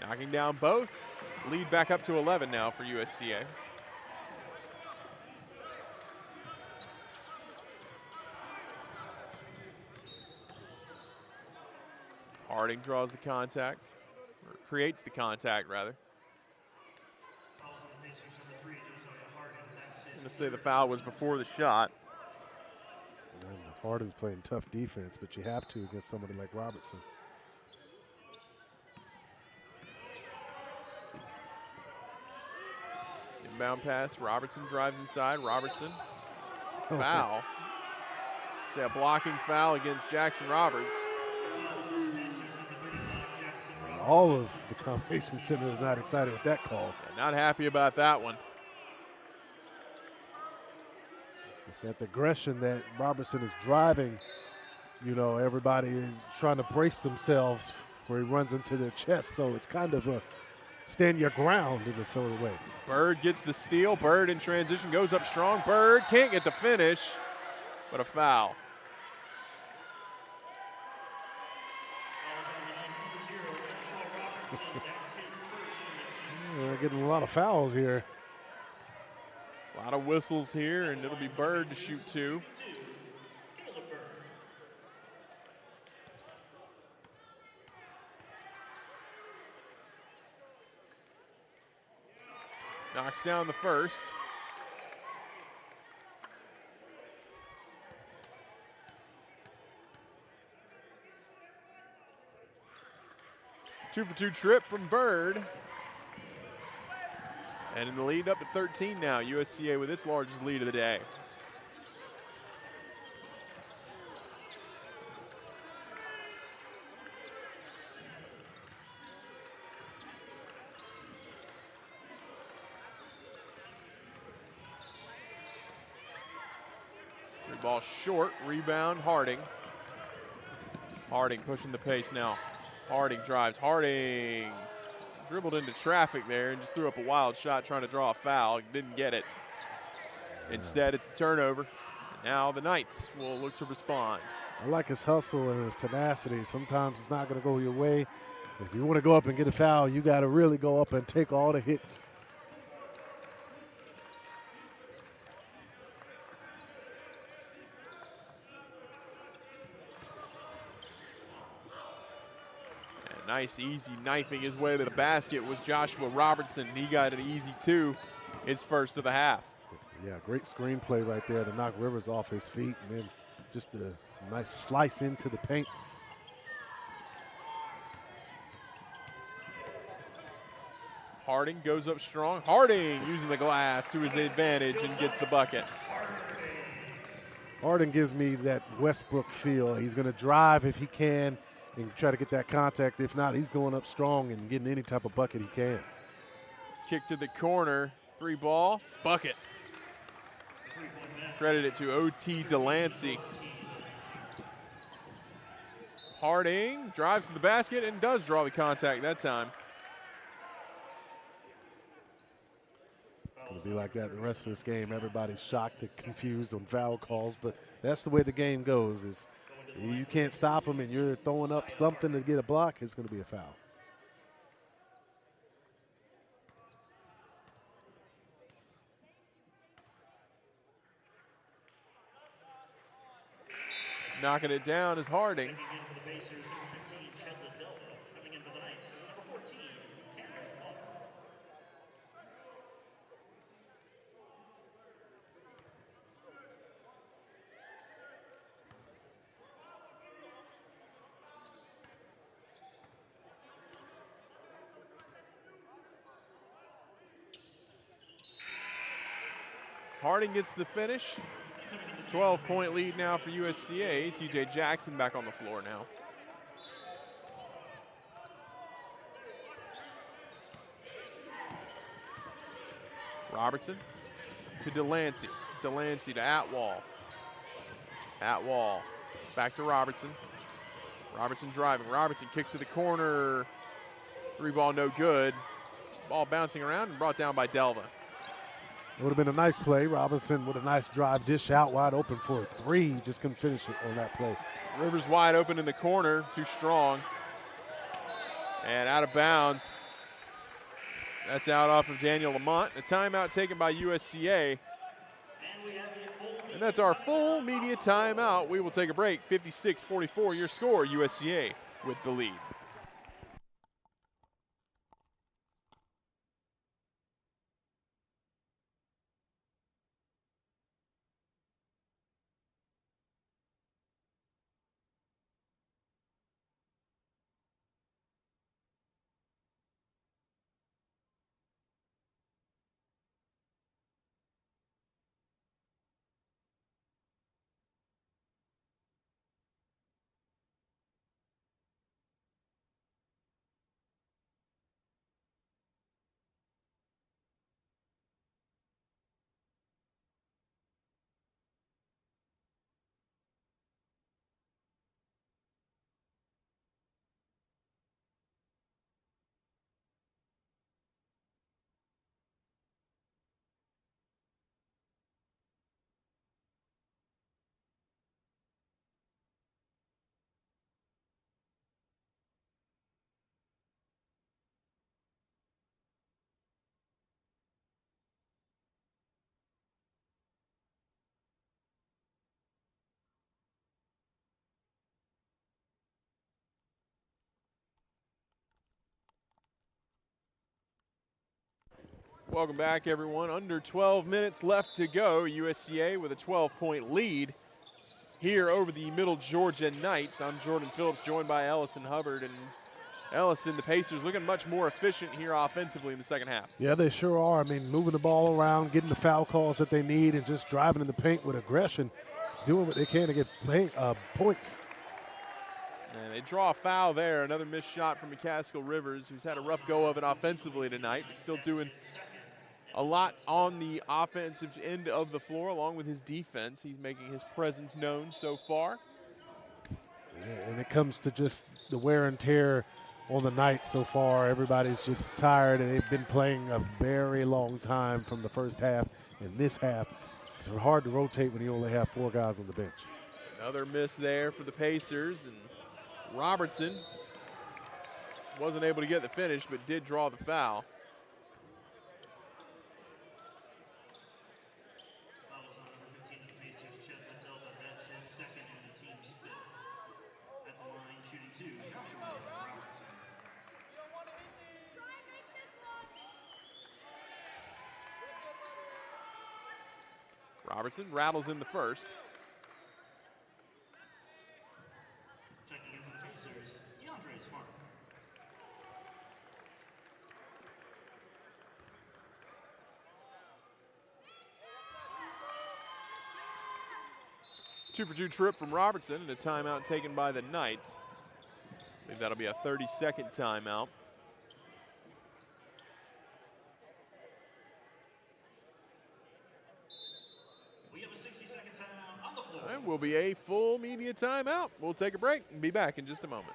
Knocking down both. Lead back up to 11 now for USCA. Harding draws the contact, or creates the contact rather. Fouls on the Pacers, number 3, Josiah Harding. That's I'm his going to say the third. foul was before the shot. And Harding's playing tough defense, but you have to against somebody like Robertson. Inbound pass. Robertson drives inside. Robertson. Oh, Foul. Say a blocking foul against Jackson Roberts. Fouls on the Pacers, number 35, Jackson Roberts. All of the Convention Center is not excited with that call. Not happy about that one. It's that aggression that Robertson is driving. You know, everybody is trying to brace themselves where he runs into their chest. So it's kind of a stand your ground in a sort of way. Bird gets the steal. Bird in transition goes up strong. Bird can't get the finish, but a foul. Fouls on the Knights, number 0, Joshua Robertson. That's his first and the team's They're getting a lot of fouls here. A lot of whistles here, and it'll be Bird to shoot two. 2. Caleb Bird. Knocks down the first. Two for two trip from Bird. And in the lead up to 13 now, USCA with its largest lead of the day. Three ball short, rebound, Harding. Harding pushing the pace now. Harding drives, Harding dribbled into traffic there and just threw up a wild shot trying to draw a foul. Didn't get it. Instead, it's a turnover. Now the Knights will look to respond. I like his hustle and his tenacity. Sometimes it's not going to go your way. If you want to go up and get a foul, you got to really go up and take all the hits. And nice, easy knifing his way to the basket was Joshua Robertson. He got an easy two, his first of the half. Yeah, great screenplay right there to knock Rivers off his feet, and then just a nice slice into the paint. Harding goes up strong. Harding using the glass to his advantage and gets the bucket. Harding gives me that Westbrook feel. He's going to drive if he can and try to get that contact. If not, he's going up strong and getting any type of bucket he can. Kick to the corner. Three ball. Bucket. Credit it to O.T. Delancey. Harding drives to the basket and does draw the contact that time. going to be like that the rest of this game. Everybody's shocked and confused on foul calls, but that's the way the game goes. Is you can't stop them and you're throwing up something to get a block, it's going to be a foul. Knocking it down is Harding. Checking in for the Pacers, number 15, Chetla Delva. Coming in for the Knights, number 14, Cameron Hall. Harding gets the finish. 12-point lead now for USCA. TJ Jackson back on the floor now. Robertson to Delancey. Delancey to Atwall. Atwall back to Robertson. Robertson driving. Robertson kicks to the corner. Three ball no good. Ball bouncing around and brought down by Delva. It would have been a nice play. Robinson with a nice drive, dish out wide open for a three. Just couldn't finish it on that play. Rivers wide open in the corner, too strong. And out of bounds. That's out off of Daniel Lamont. A timeout taken by USCA. And that's our full media timeout. We will take a break. 56-44, your score, USCA with the lead. Welcome back, everyone. Under 12 minutes left to go. USCA with a 12-point lead here over the Middle Georgia Knights. I'm Jordan Phillips, joined by Ellison Hubbard. And Ellison, the Pacers looking much more efficient here offensively in the second half. Yeah, they sure are. I mean, moving the ball around, getting the foul calls that they need, and just driving in the paint with aggression, doing what they can to get points. And they draw a foul there. Another missed shot from McCaskill Rivers, who's had a rough go of it offensively tonight, but still doing a lot on the offensive end of the floor, along with his defense. He's making his presence known so far. Yeah, and it comes to just the wear and tear on the night so far. Everybody's just tired, and they've been playing a very long time from the first half and this half. It's hard to rotate when you only have four guys on the bench. Another miss there for the Pacers, and Robertson wasn't able to get the finish, but did draw the foul. Fouls on number 15 of the Pacers, Chetla Delva. That's his second and the team's fifth. At the line, shooting two, Joshua Robertson. Robertson rattles in the first. Checking in for the Pacers, DeAndre Smart. Two-for-two trip from Robertson and a timeout taken by the Knights. I believe that'll be a 30-second timeout. We have a 60-second timeout on the floor. And will be a full media timeout. We'll take a break and be back in just a moment.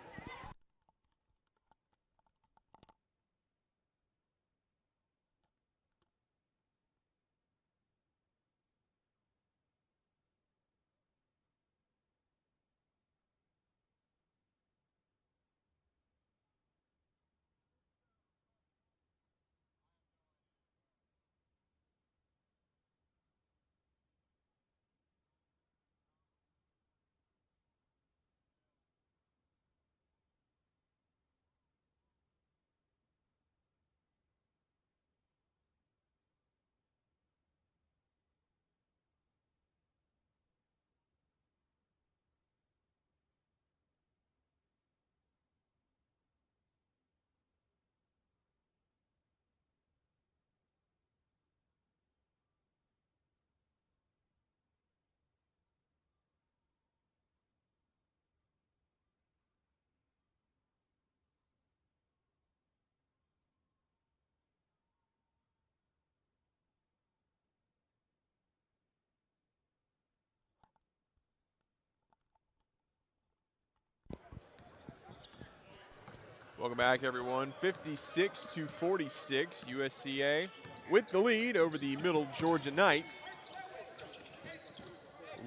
Welcome back, everyone. 56-46, USCA with the lead over the Middle Georgia Knights.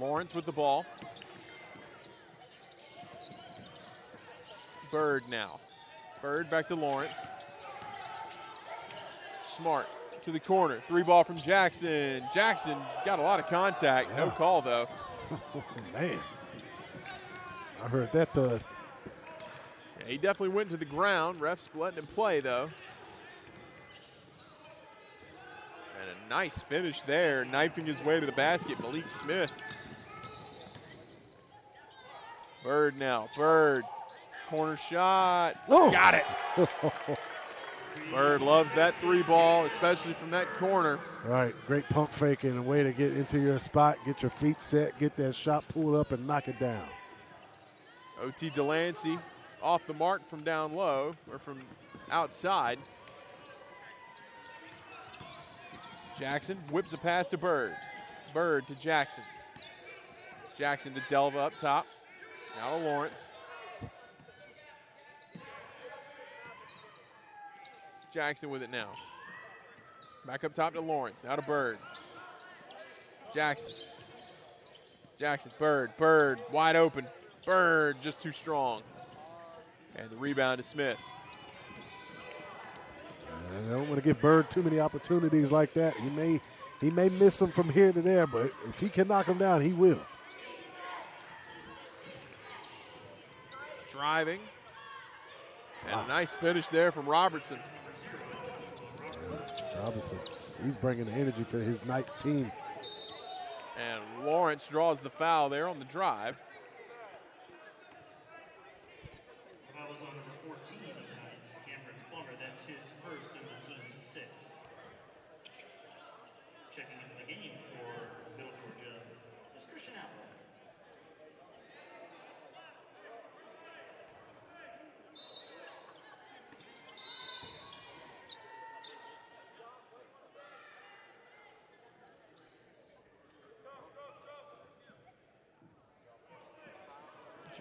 Lawrence with the ball. Bird now. Bird back to Lawrence. Smart to the corner. 3-ball from Jackson. Jackson got a lot of contact. Yeah. No call, though. Oh, man. I heard that thud. Yeah, he definitely went to the ground. Refs letting him play, though. And a nice finish there, knifing his way to the basket. Malik Smith. Bird now. Bird. Corner shot. Oh. Got it. Bird loves that 3-ball, especially from that corner. Right. Great pump fake and a way to get into your spot, get your feet set, get that shot pulled up, and knock it down. O.T. Delancey off the mark from down low, or from outside. Jackson whips a pass to Bird. Bird to Jackson. Jackson to Delva up top. Now to Lawrence. Jackson with it now. Back up top to Lawrence. Out of Bird. Jackson. Jackson, Bird. Bird wide open. Bird just too strong. And the rebound to Smith. I don't want to give Bird too many opportunities like that. He may miss them from here to there, but if he can knock them down, he will. Driving. And a nice finish there from Robertson. Robertson, he's bringing the energy for his Knights team. And Lawrence draws the foul there on the drive. Foul is on number 14 of the Knights, Cameron Plummer. That's his first in the team's 6. Checking into the game for Middle Georgia is Christian Outlaw.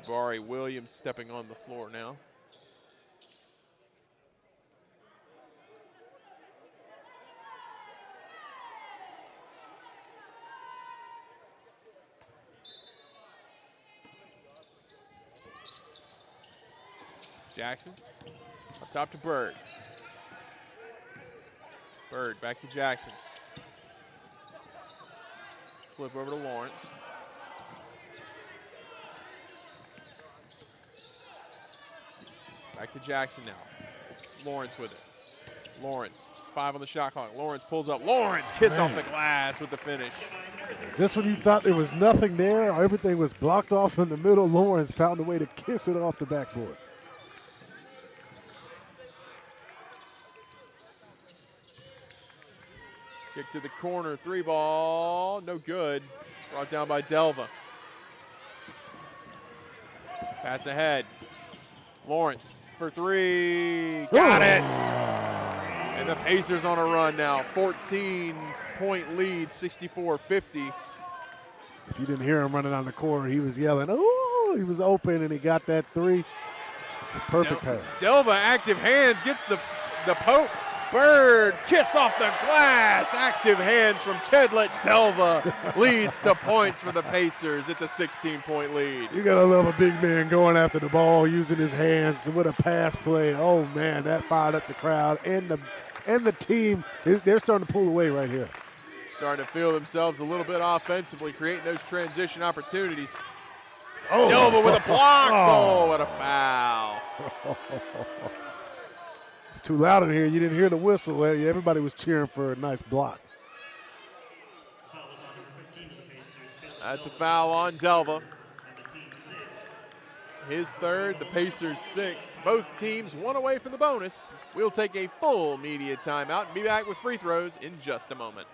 Jabari Williams stepping on the floor now. Jackson up top to Bird. Bird back to Jackson. Flip over to Lawrence. Back to Jackson now. Lawrence with it. Lawrence, 5 on the shot clock. Lawrence pulls up. Lawrence, kiss off the glass with the finish. Just when you thought there was nothing there, or everything was blocked off in the middle, Lawrence found a way to kiss it off the backboard. Kick to the corner, 3-ball, no good. Brought down by Delva. Pass ahead. Lawrence for 3, got it! And the Pacers on a run now, 14-point lead, 64-50. If you didn't hear him running on the corner, he was yelling, oh, he was open, and he got that 3. Perfect pass. Delva, active hands, gets the poke. Bird, kiss off the glass. Active hands from Chedlet Delva leads to points for the Pacers. It's a 16-point lead. You got to love a big man going after the ball, using his hands with a pass play. Oh, man, that fired up the crowd. And the team, they're starting to pull away right here. Starting to feel themselves a little bit offensively, creating those transition opportunities. Oh. Delva with a block. Oh, what a foul. It's too loud in here. You didn't hear the whistle. Everybody was cheering for a nice block. That's a foul on Delva. His 3rd, the Pacers' 6th. Both teams 1 away from the bonus. We'll take a full media timeout and be back with free throws in just a moment.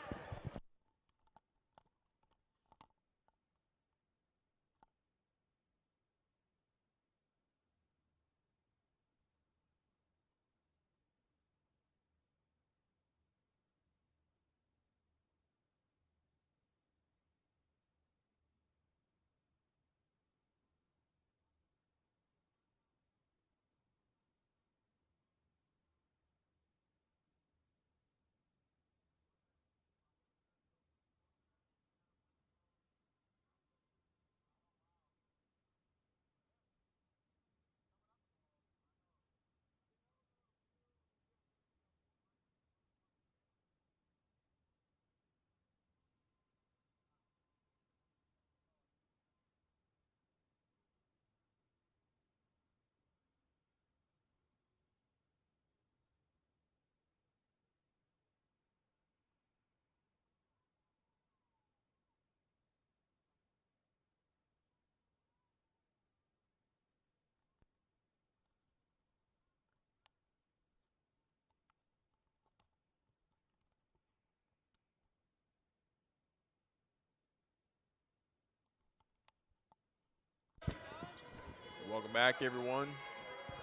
Welcome back, everyone.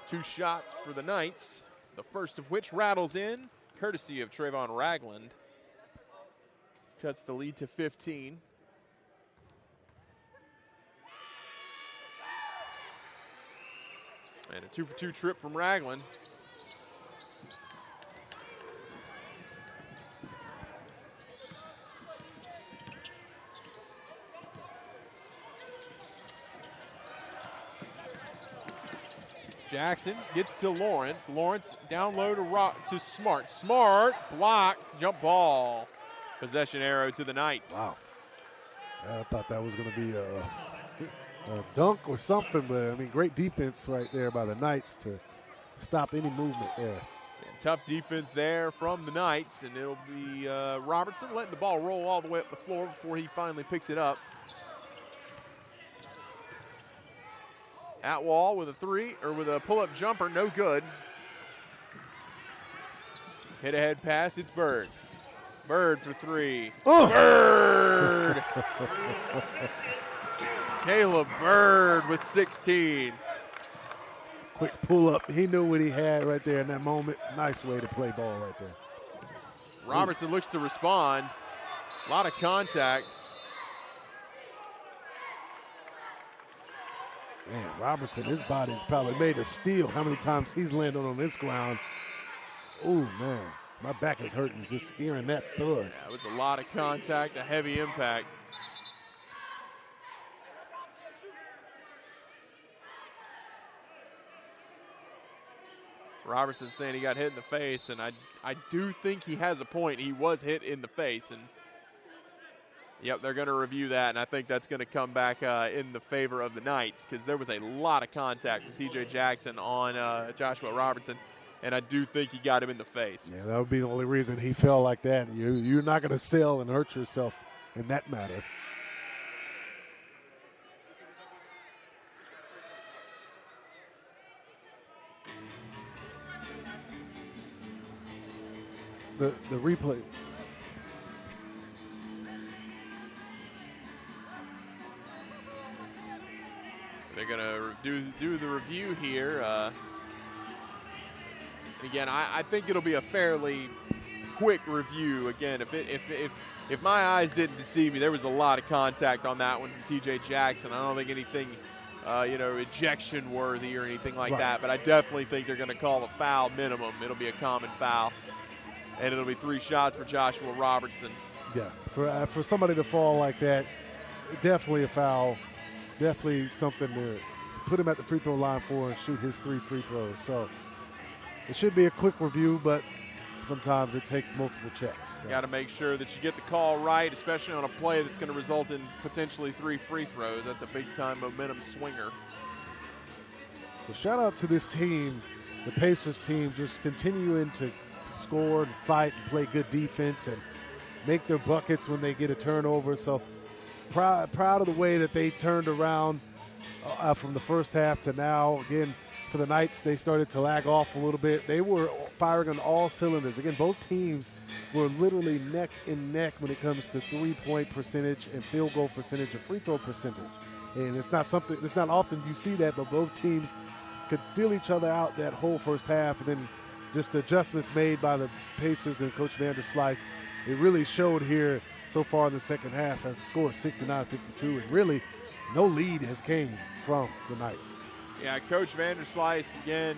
2 shots for the Knights, the first of which rattles in, courtesy of Trayvon Ragland. Cuts the lead to 15. And a 2-for-2 trip from Ragland. Jackson gets to Lawrence. Lawrence down low to Smart. Smart blocked, jump ball. Possession arrow to the Knights. Wow. I thought that was going to be a dunk or something, but I mean, great defense right there by the Knights to stop any movement there. And tough defense there from the Knights, and it'll be Robertson letting the ball roll all the way up the floor before he finally picks it up. Atwall with a pull-up jumper, no good. Hit ahead pass, it's Bird. Bird for 3. Oh. Bird! Caleb Bird with 16. Quick pull-up. He knew what he had right there in that moment. Nice way to play ball right there. Robertson looks to respond. A lot of contact. Man, Robertson, his body's probably made of steel. How many times he's landed on this ground. Oh, man. My back is hurting just hearing that thud. Yeah, it was a lot of contact, a heavy impact. Robertson saying he got hit in the face, and I do think he has a point. He was hit in the face, and yep, they're going to review that, and I think that's going to come back in the favor of the Knights because there was a lot of contact with TJ Jackson on Joshua Robertson, and I do think he got him in the face. Yeah, that would be the only reason he fell like that. You're not going to sell and hurt yourself in that matter. The replay. They're going to do the review here. Again, I think it'll be a fairly quick review. Again, if my eyes didn't deceive me, there was a lot of contact on that one from T.J. Jackson. I don't think anything, ejection worthy or anything like that. But I definitely think they're going to call a foul minimum. It'll be a common foul, and it'll be 3 shots for Joshua Robertson. Yeah, for somebody to fall like that, definitely a foul. Definitely something to put him at the free throw line for and shoot his 3 free throws. So it should be a quick review, but sometimes it takes multiple checks. So. Got to make sure that you get the call right, especially on a play that's going to result in potentially 3 free throws. That's a big-time momentum swinger. Well, shout out to this team, the Pacers team, just continuing to score and fight and play good defense and make their buckets when they get a turnover. So proud of the way that they turned around from the first half to now. Again, for the Knights, they started to lag off a little bit. They were firing on all cylinders. Again, both teams were literally neck and neck when it comes to three-point percentage and field goal percentage and free throw percentage. And it's not often you see that, but both teams could feel each other out that whole first half. And then just the adjustments made by the Pacers and Coach Vanderslice, it really showed here so far in the second half as the score is 69-52. And really, no lead has came from the Knights. Yeah, Coach Vanderslice, again,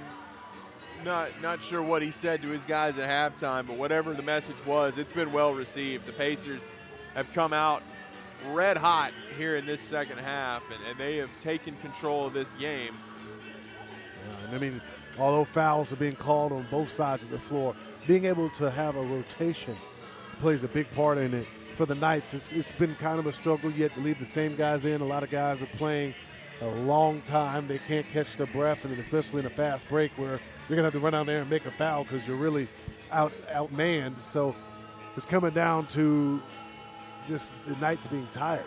not sure what he said to his guys at halftime, but whatever the message was, it's been well received. The Pacers have come out red hot here in this second half, and they have taken control of this game. Yeah, and I mean, although fouls are being called on both sides of the floor, being able to have a rotation plays a big part in it. For the Knights, it's been kind of a struggle yet to leave the same guys in. A lot of guys are playing a long time. They can't catch their breath, and then especially in a fast break where you're going to have to run out there and make a foul because you're really outmanned. So it's coming down to just the Knights being tired.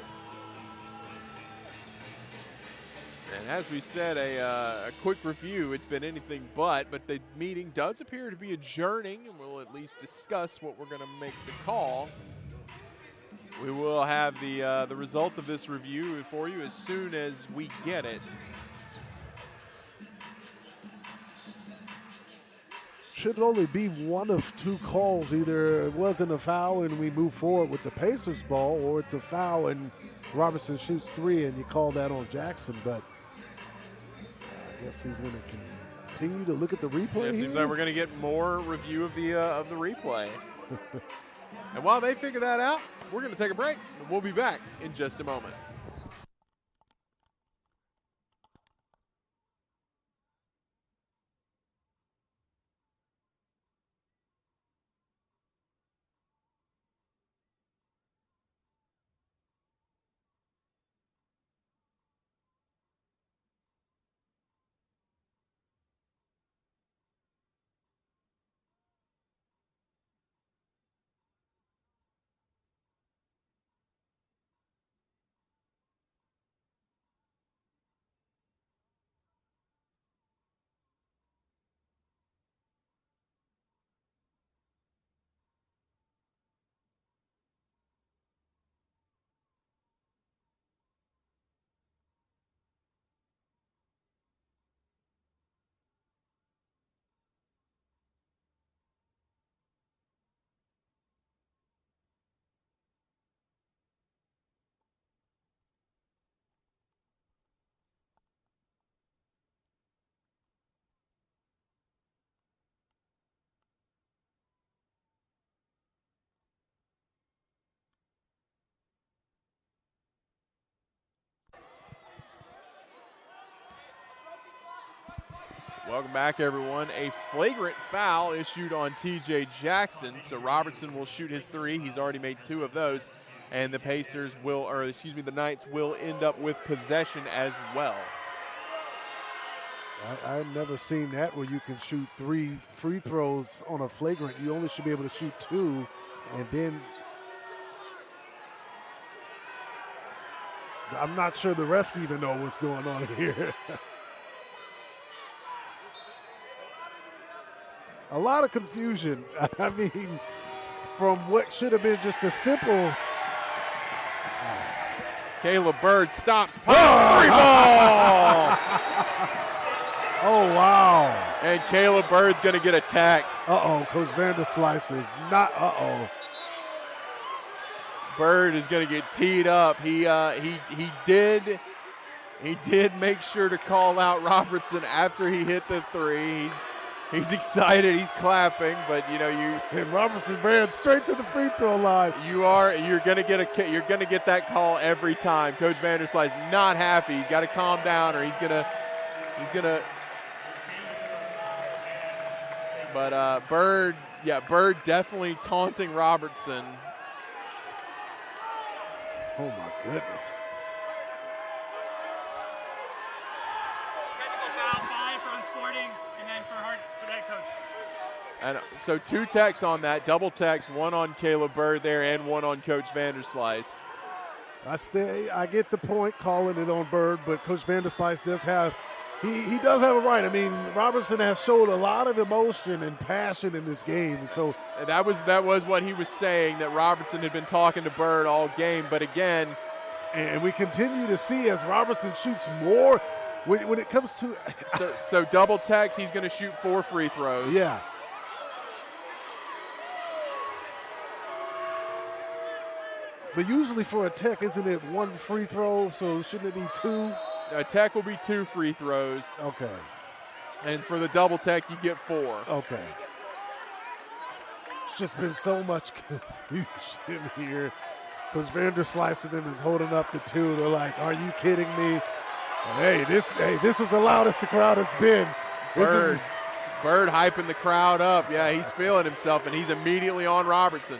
And as we said, a quick review, it's been anything but the meeting does appear to be adjourning, and we'll at least discuss what we're going to make the call. We will have the result of this review for you as soon as we get it. should only be one of two calls. Either it wasn't a foul and we move forward with the Pacers ball, or it's a foul and Robertson shoots three and you call that on Jackson. But I guess he's going to continue to look at the replay. It seems like we're going to get more review of the replay. And while they figure that out, we're going to take a break. We'll be back in just a moment. Welcome back, everyone. A flagrant foul issued on TJ Jackson, so Robertson will shoot his three. He's already made two of those, and the the Knights will end up with possession as well. I've never seen that where you can shoot 3 free throws on a flagrant. You only should be able to shoot 2, and then I'm not sure the refs even know what's going on here. A lot of confusion. I mean, from what should have been just a simple. Caleb Bird stops. Pops, three ball! Oh, wow. And Caleb Bird's going to get attacked. Uh-oh, Coach Vanderslice is not, Bird is going to get teed up. He did make sure to call out Robertson after he hit the three. He's excited. He's clapping, but and Robertson ran straight to the free throw line. You're gonna get that call every time. Coach Vanderslice not happy. He's got to calm down, or he's gonna. But Bird definitely taunting Robertson. Oh my goodness. Technical foul, 5 for unsporting, and then for that coach. And so 2 techs on that, double techs, 1 on Caleb Bird there and 1 on Coach Vanderslice. I get the point calling it on Bird, but Coach Vanderslice does have he does have a right. I mean, Robertson has showed a lot of emotion and passion in this game. So that was what he was saying, that Robertson had been talking to Bird all game, but again, and we continue to see as Robertson shoots more when it comes to so double techs, he's going to shoot 4 free throws. Yeah. But usually for a tech, isn't it 1 free throw? So shouldn't it be 2? A tech will be 2 free throws. Okay. And for the double tech, you get 4. Okay. It's just been so much confusion here. Because Vanderslice and them is holding up the 2. They're like, "Are you kidding me?" And this is the loudest the crowd has been. Bird hyping the crowd up. Yeah, he's feeling himself, and he's immediately on Robertson.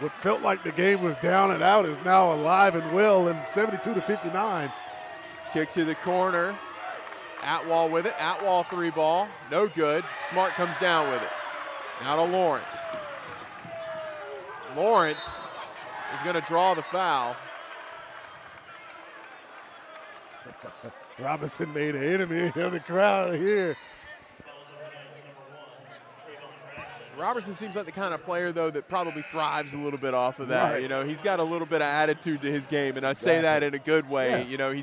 What felt like the game was down and out is now alive and well, in 72-59. Kick to the corner. Atwall with it. Atwall 3 ball. No good. Smart comes down with it. Now to Lawrence. Lawrence is going to draw the foul. Robinson made an enemy of the crowd here. Robertson seems like the kind of player, though, that probably thrives a little bit off of that. Right. You know, he's got a little bit of attitude to his game, and I say that in a good way. Yeah. You know, he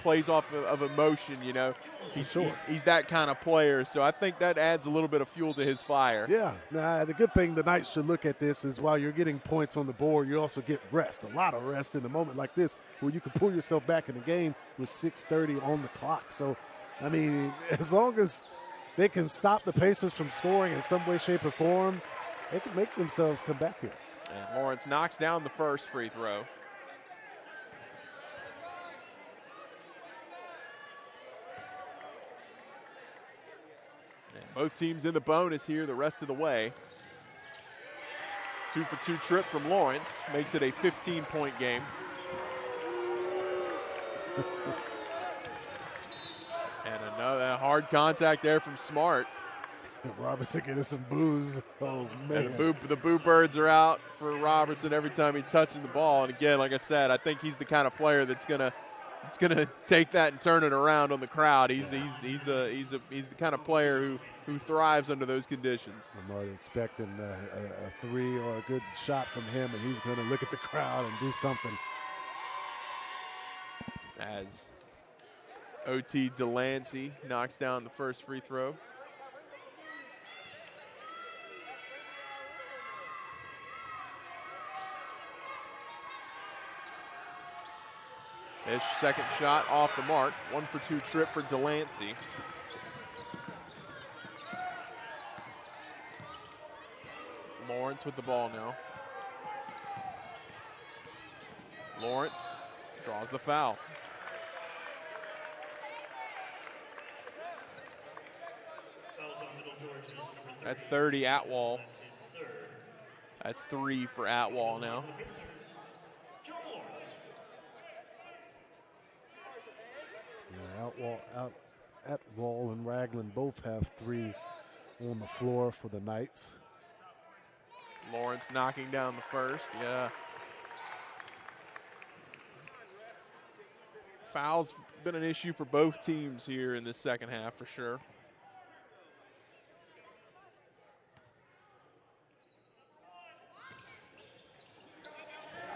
plays off of emotion. You know, he's that kind of player. So I think that adds a little bit of fuel to his fire. Yeah. Now, the good thing the Knights should look at this is while you're getting points on the board, you also get rest, a lot of rest in a moment like this where you can pull yourself back in the game with 6:30 on the clock. So, I mean, as long as they can stop the Pacers from scoring in some way, shape, or form, they can make themselves come back here. And Lawrence knocks down the first free throw. And both teams in the bonus here the rest of the way. 2-for-2 trip from Lawrence makes it a 15-point game. And another hard contact there from Smart. Robertson getting some boos. Oh, man. And the boo birds are out for Robertson every time he's touching the ball. And again, like I said, I think he's the kind of player that's gonna take that and turn it around on the crowd. He's the kind of player who thrives under those conditions. I'm already expecting a three or a good shot from him, and he's going to look at the crowd and do something. As O.T. Delancey knocks down the first free throw. His second shot off the mark. 1-for-2 trip for Delancey. Lawrence with the ball now. Lawrence draws the foul. That's 30 Atwall. That's 3 for Atwall now. Atwall and Ragland both have 3 on the floor for the Knights. Lawrence knocking down the first, yeah. Fouls been an issue for both teams here in this second half for sure.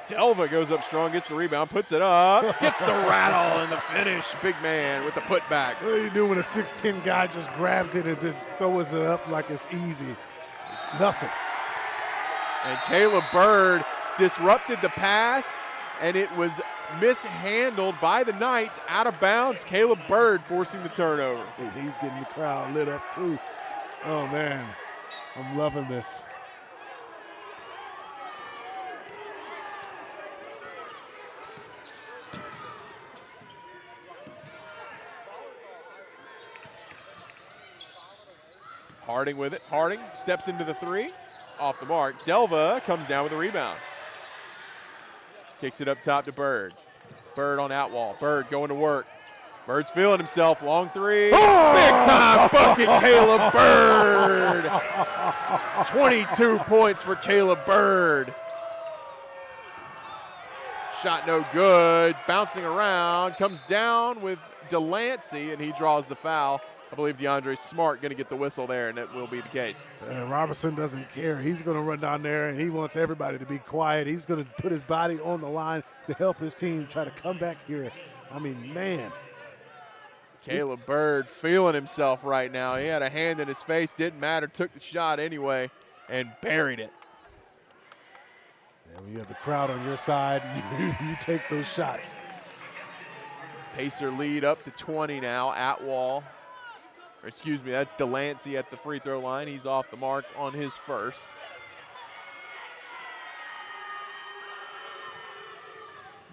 Delva goes up strong, gets the rebound, puts it up, gets the rattle and the finish. Big man with the putback. What do you do when a 6'10" guy just grabs it and just throws it up like it's easy? Nothing. And Caleb Bird disrupted the pass, and it was mishandled by the Knights out of bounds. Caleb Bird forcing the turnover. He's getting the crowd lit up too. Oh man, I'm loving this. Harding with it. Harding steps into the 3. Off the mark. Delva comes down with a rebound. Kicks it up top to Bird. Bird on Outwall. Bird going to work. Bird's feeling himself. Long 3. Oh! Big time bucket, Caleb Bird. 22 points for Caleb Bird. Shot no good. Bouncing around. Comes down with Delancey, and he draws the foul. I believe DeAndre Smart going to get the whistle there, and that will be the case. Robertson doesn't care. He's going to run down there, and he wants everybody to be quiet. He's going to put his body on the line to help his team try to come back here. I mean, man. Caleb Bird feeling himself right now. He had a hand in his face. Didn't matter. Took the shot anyway and buried it. Yeah, when you have the crowd on your side, you take those shots. Pacer lead up to 20 now. Atwall. Excuse me, that's Delancey at the free throw line. He's off the mark on his first.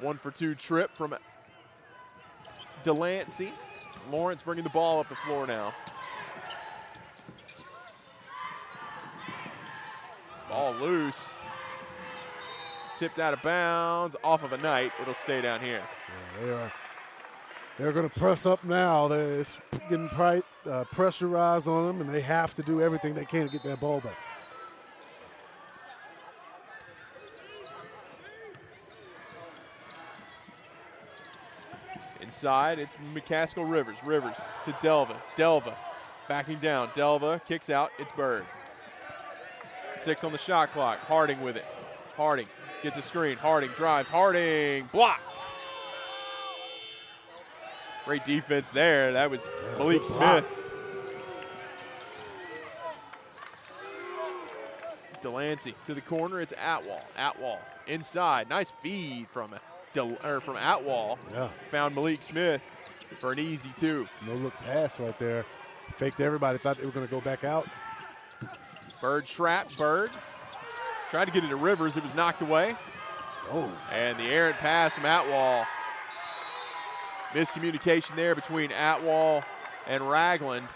One for 2 trip from Delancey. Lawrence bringing the ball up the floor now. Ball loose. Tipped out of bounds, off of a Knight. It'll stay down here. Yeah, they're going to press up now. It's getting pressurized on them, and they have to do everything they can to get that ball back. Inside, it's McCaskill Rivers. Rivers to Delva. Delva backing down. Delva kicks out. It's Bird. 6 on the shot clock. Harding with it. Harding gets a screen. Harding drives. Harding blocked. Great defense there. That was Malik Smith. Delancey to the corner. It's Atwall. Atwall inside. Nice feed from Atwall. Yeah. Found Malik Smith for an easy 2. No look pass right there. Faked everybody. Thought they were going to go back out. Bird trapped. Bird tried to get it to Rivers. It was knocked away. Oh. And the errant pass from Atwall. Miscommunication there between Atwall and Ragland.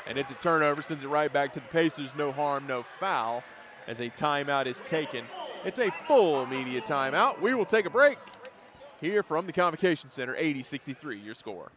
And it's a turnover. Sends it right back to the Pacers. No harm, no foul. As a timeout is taken. It's a full media timeout. We will take a break here from the Convocation Center. 80-63, your score.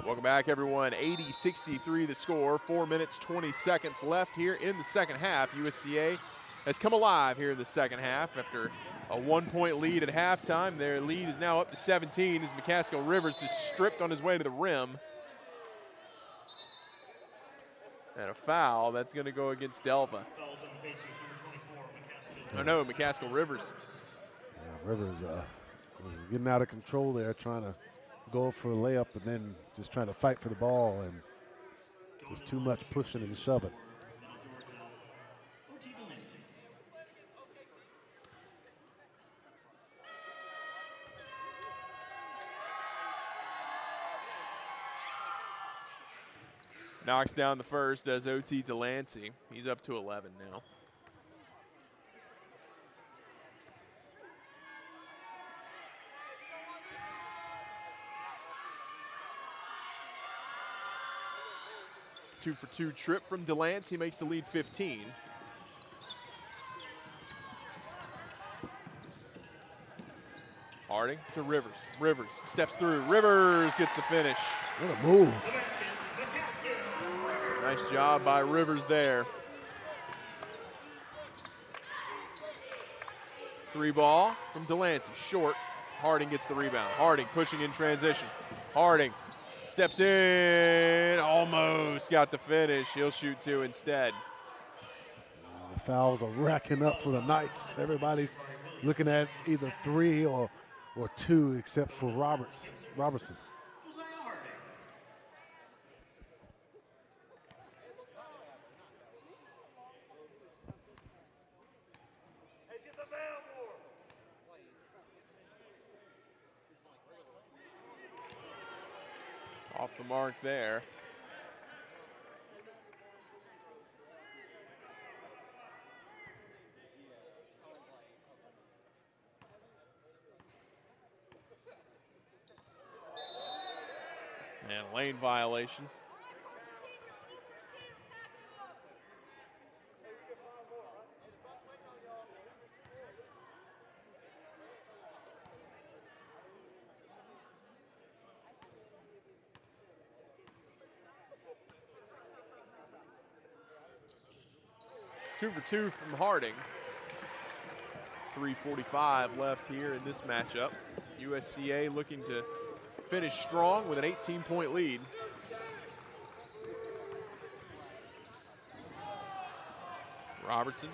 Welcome back, everyone. 80-63 the score. 4 minutes, 20 seconds left here in the second half. USCA has come alive here in the second half after a 1-point lead at halftime. Their lead is now up to 17 as McCaskill Rivers is stripped on his way to the rim. And a foul that's going to go against Delva. Oh no, McCaskill Rivers. Yeah, Rivers was getting out of control there, trying to go for a layup and then just trying to fight for the ball, and just too much pushing and shoving. Knocks down the first as OT Delancey. He's up to 11 now. Two-for-two trip from Delancey makes the lead 15. Harding to Rivers. Rivers steps through. Rivers gets the finish. What a move. Nice job by Rivers there. 3 ball from Delancey. Short. Harding gets the rebound. Harding pushing in transition. Harding steps in. Almost got the finish. He'll shoot 2 instead. The fouls are racking up for the Knights. Everybody's looking at either 3 or 2 except for Robertson. Off the mark there. And a lane violation. 2 for 2 from Harding. 3:45 left here in this matchup. USCA looking to finish strong with an 18-point lead. Robertson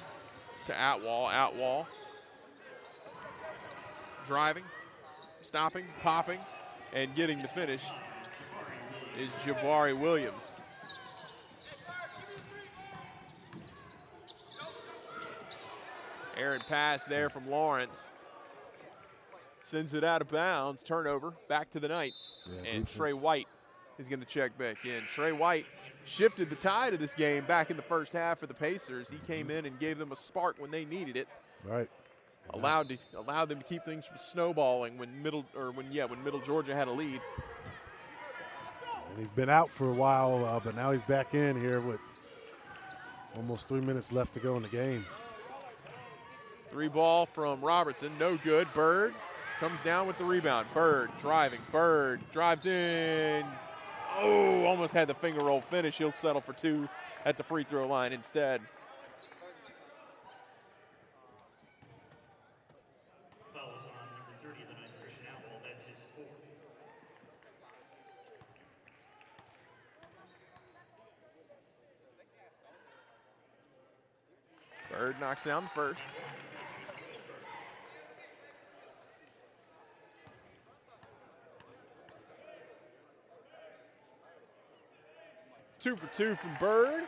to Atwall. Atwall driving, stopping, popping, and getting the finish is Jabari Williams. Aaron pass there from Lawrence. Sends it out of bounds. Turnover. Back to the Knights. Yeah, and defense. Trey White is going to check back in. Trey White shifted the tide of this game back in the first half for the Pacers. He came in and gave them a spark when they needed it. Right. Allowed them to keep things from snowballing when Middle Georgia had a lead. And he's been out for a while, but now he's back in here with almost 3 minutes left to go in the game. 3 ball from Robertson, no good. Bird comes down with the rebound. Bird driving. Bird drives in. Oh, almost had the finger roll finish. He'll settle for 2 at the free throw line instead. Fouls on number 30 of the Knights, Christian Atwell. That's his 4th. Bird knocks down the first. Two for 2 from Bird.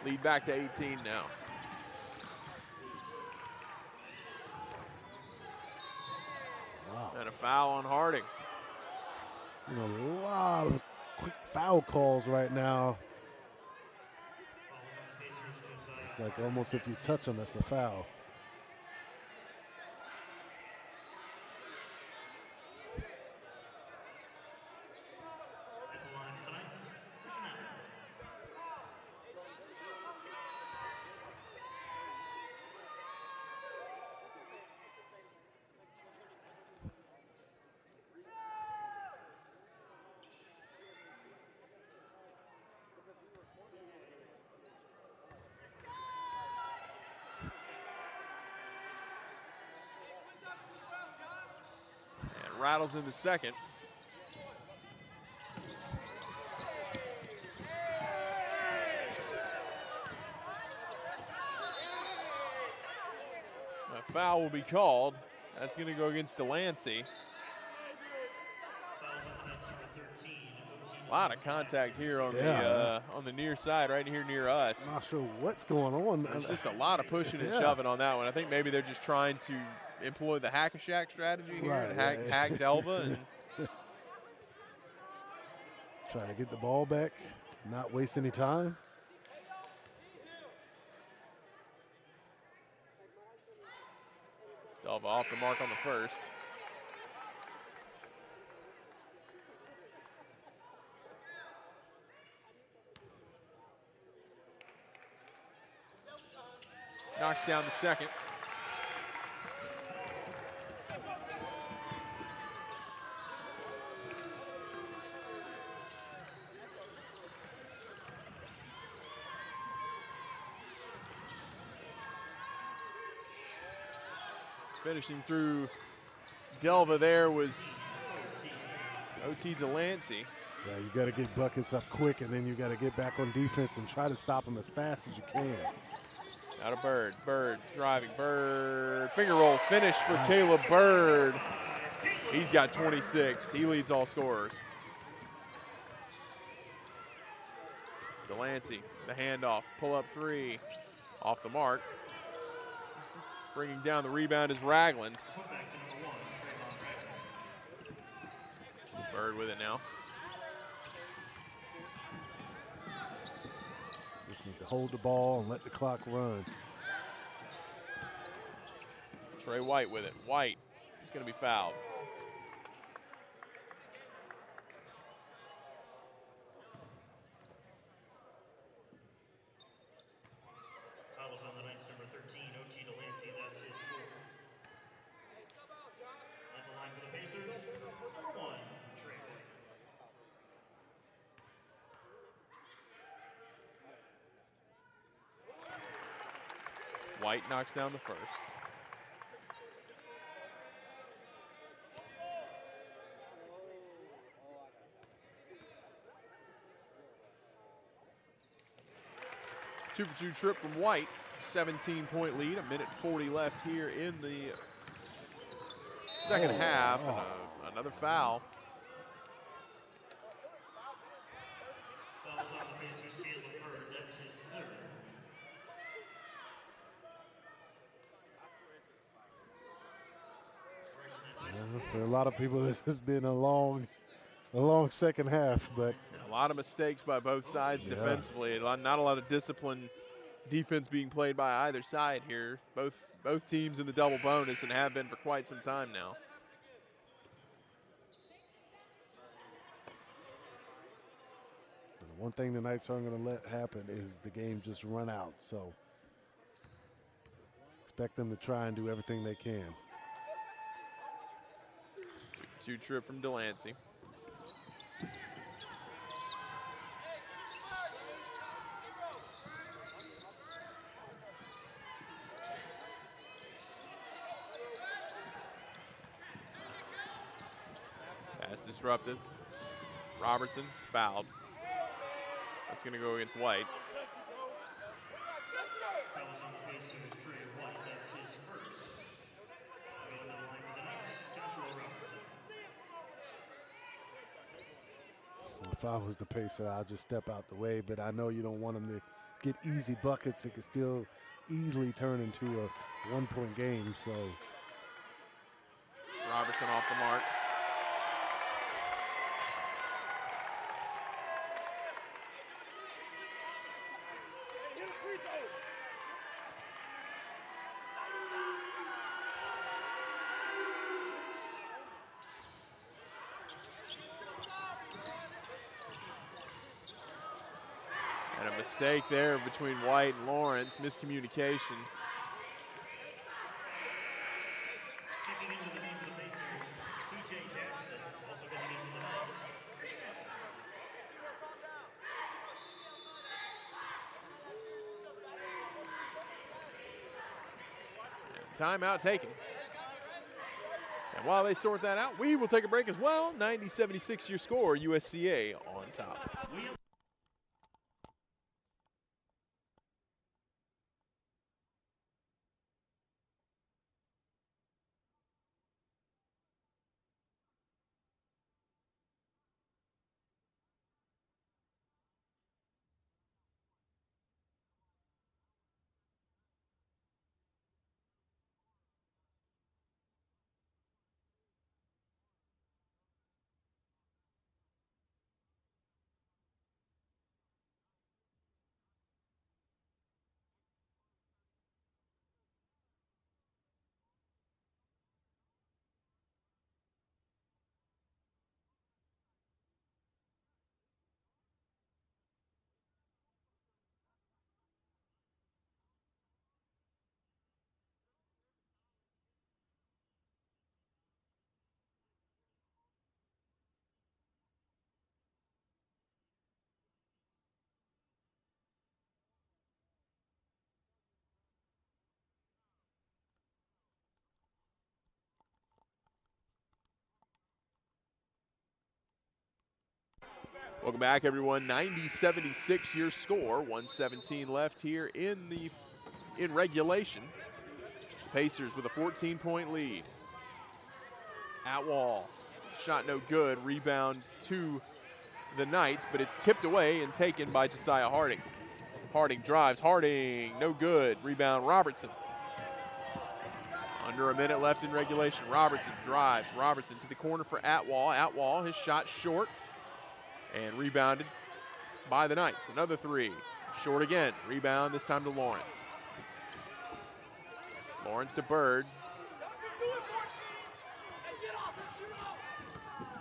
Lead back to 18 now. Wow. And a foul on Harding. You know, a lot of quick foul calls right now. Fouls on the Pacers, Josiah. It's like almost if you touch them, it's a foul. At the line for the Knights, Christian Atwell. And rattles in the second. A foul will be called. That's going to go against Delancey. Fouls on the Knights, number 13. A lot of contact here on the near side, right here near us. I'm not sure what's going on. There's just a lot of pushing and Yeah. shoving on that one. I think maybe they're just trying to employ the hack-a-shack strategy here Right, and hack, yeah. hack Delva. And Try to get the ball back, not waste any time. Delva off the mark on the first. Knocks down the second. Finishing through Delva there was O.T. Delancey. Yeah, you got to get buckets up quick, and then you got to get back on defense and try to stop them as fast as you can. Out of Bird. Bird driving. Bird. Finger roll finish for Nice. Caleb Bird. He's got 26. He leads all scorers. Delancey, the handoff. Pull up 3. Off the mark. Bringing down the rebound is Ragland. Put back to number 1, Trayvon Ragland. Bird with it now. Just need to hold the ball and let the clock run. Trey White with it. White is going to be fouled. Fouls on the Knights, number 13, O.T. Delancey. That's his 4th. At the line for the Pacers, number 1, Trey White. White knocks down the first. Two-for-two trip from White. 17-point lead, 1:40 left here in the second half. And another foul. Fouls on the Pacers, Caleb Bird. That's his third. For a lot of people, this has been a long second half, but A lot of mistakes by both sides defensively. Not a lot of discipline defense being played by either side here. Both teams in the double bonus and have been for quite some time now. one thing the Knights aren't going to let happen is the game just run out. So expect them to try and do everything they can. Two trip from Delancey. Pass disrupted. Robertson fouled. That's going to go against White. Fouls on the Pacers, Trey White. That's his first. Going to the line for the Knights, Joshua Robertson. If I was the Pacer, I'd just step out the way, but I know you don't want them to get easy buckets. It can still easily turn into a one-point game. So Robertson off the mark. And a mistake there between White and Lawrence, miscommunication. Checking into the game for the Pacers, TJ Jackson. Also coming in for the Knights. Timeout taken. And while they sort that out, we will take a break as well. 90-76 your score, USCA on top. Welcome back, everyone. 90-76 your score. 1:17 left here in regulation. Pacers with a 14-point lead. Atwall, shot no good. Rebound to the Knights, but it's tipped away and taken by Josiah Harding. Harding drives. Harding, no good. Rebound, Robertson. Under a minute left in regulation. Robertson drives. Robertson to the corner for Atwall. Atwall, his shot short. And rebounded by the Knights. Another three. Short again. Rebound, this time to Lawrence. Lawrence to Bird.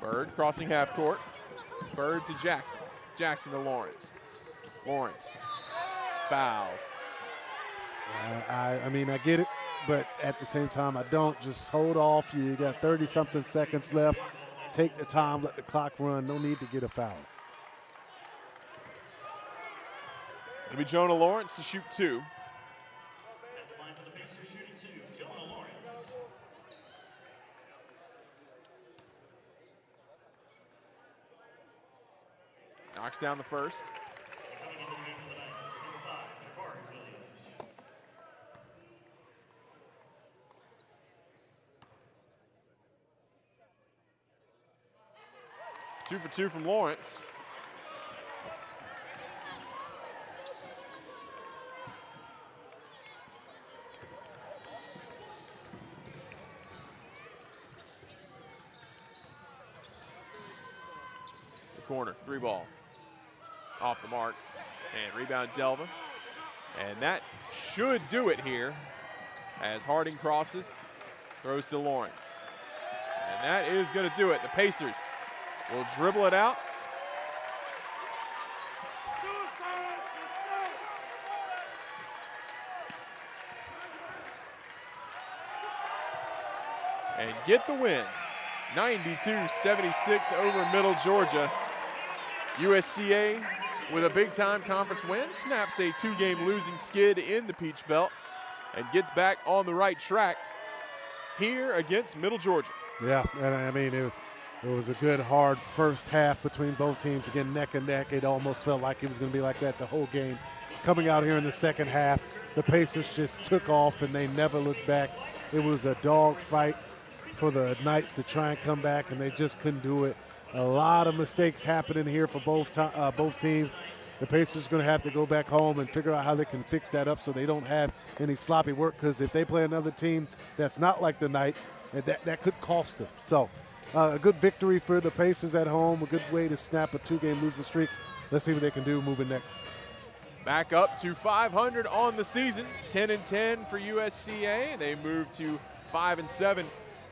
Bird crossing half court. Bird to Jackson. Jackson to Lawrence. Lawrence. Foul. I mean, I get it, but at the same time, I don't. Just hold off. You got 30-something seconds left. Take the time, let the clock run. No need to get a foul. It'll be Jonah Lawrence to shoot two. At the line for Knocks down the first. Coming into the ring for the Knights, number 5, Jabari Williams. 2 for 2 from Lawrence. The corner, 3 ball. Off the mark. And rebound Delva. And that should do it here as Harding crosses, throws to Lawrence. And that is going to do it. The Pacers will dribble it out. And get the win. 92-76 over Middle Georgia. USCA with a big-time conference win, snaps a 2-game losing skid in the Peach Belt and gets back on the right track here against Middle Georgia. Yeah, and I mean, it was a good, hard first half between both teams. Again, neck and neck. It almost felt like it was going to be like that the whole game. Coming out here in the second half, the Pacers just took off and they never looked back. It was a dog fight for the Knights to try and come back, and they just couldn't do it. A lot of mistakes happening here for both teams. The Pacers are going to have to go back home and figure out how they can fix that up so they don't have any sloppy work, because if they play another team that's not like the Knights, that could cost them. So a good victory for the Pacers at home, a good way to snap a 2-game losing streak. Let's see what they can do moving next. Back up to 500 on the season, 10-10 for USCA, and they move to 5-7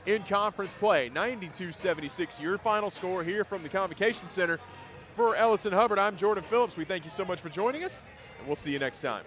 in conference play. 92-76, your final score here from the Convocation Center. For Ellison Hubbard, I'm Jordan Phillips. We thank you so much for joining us, and we'll see you next time.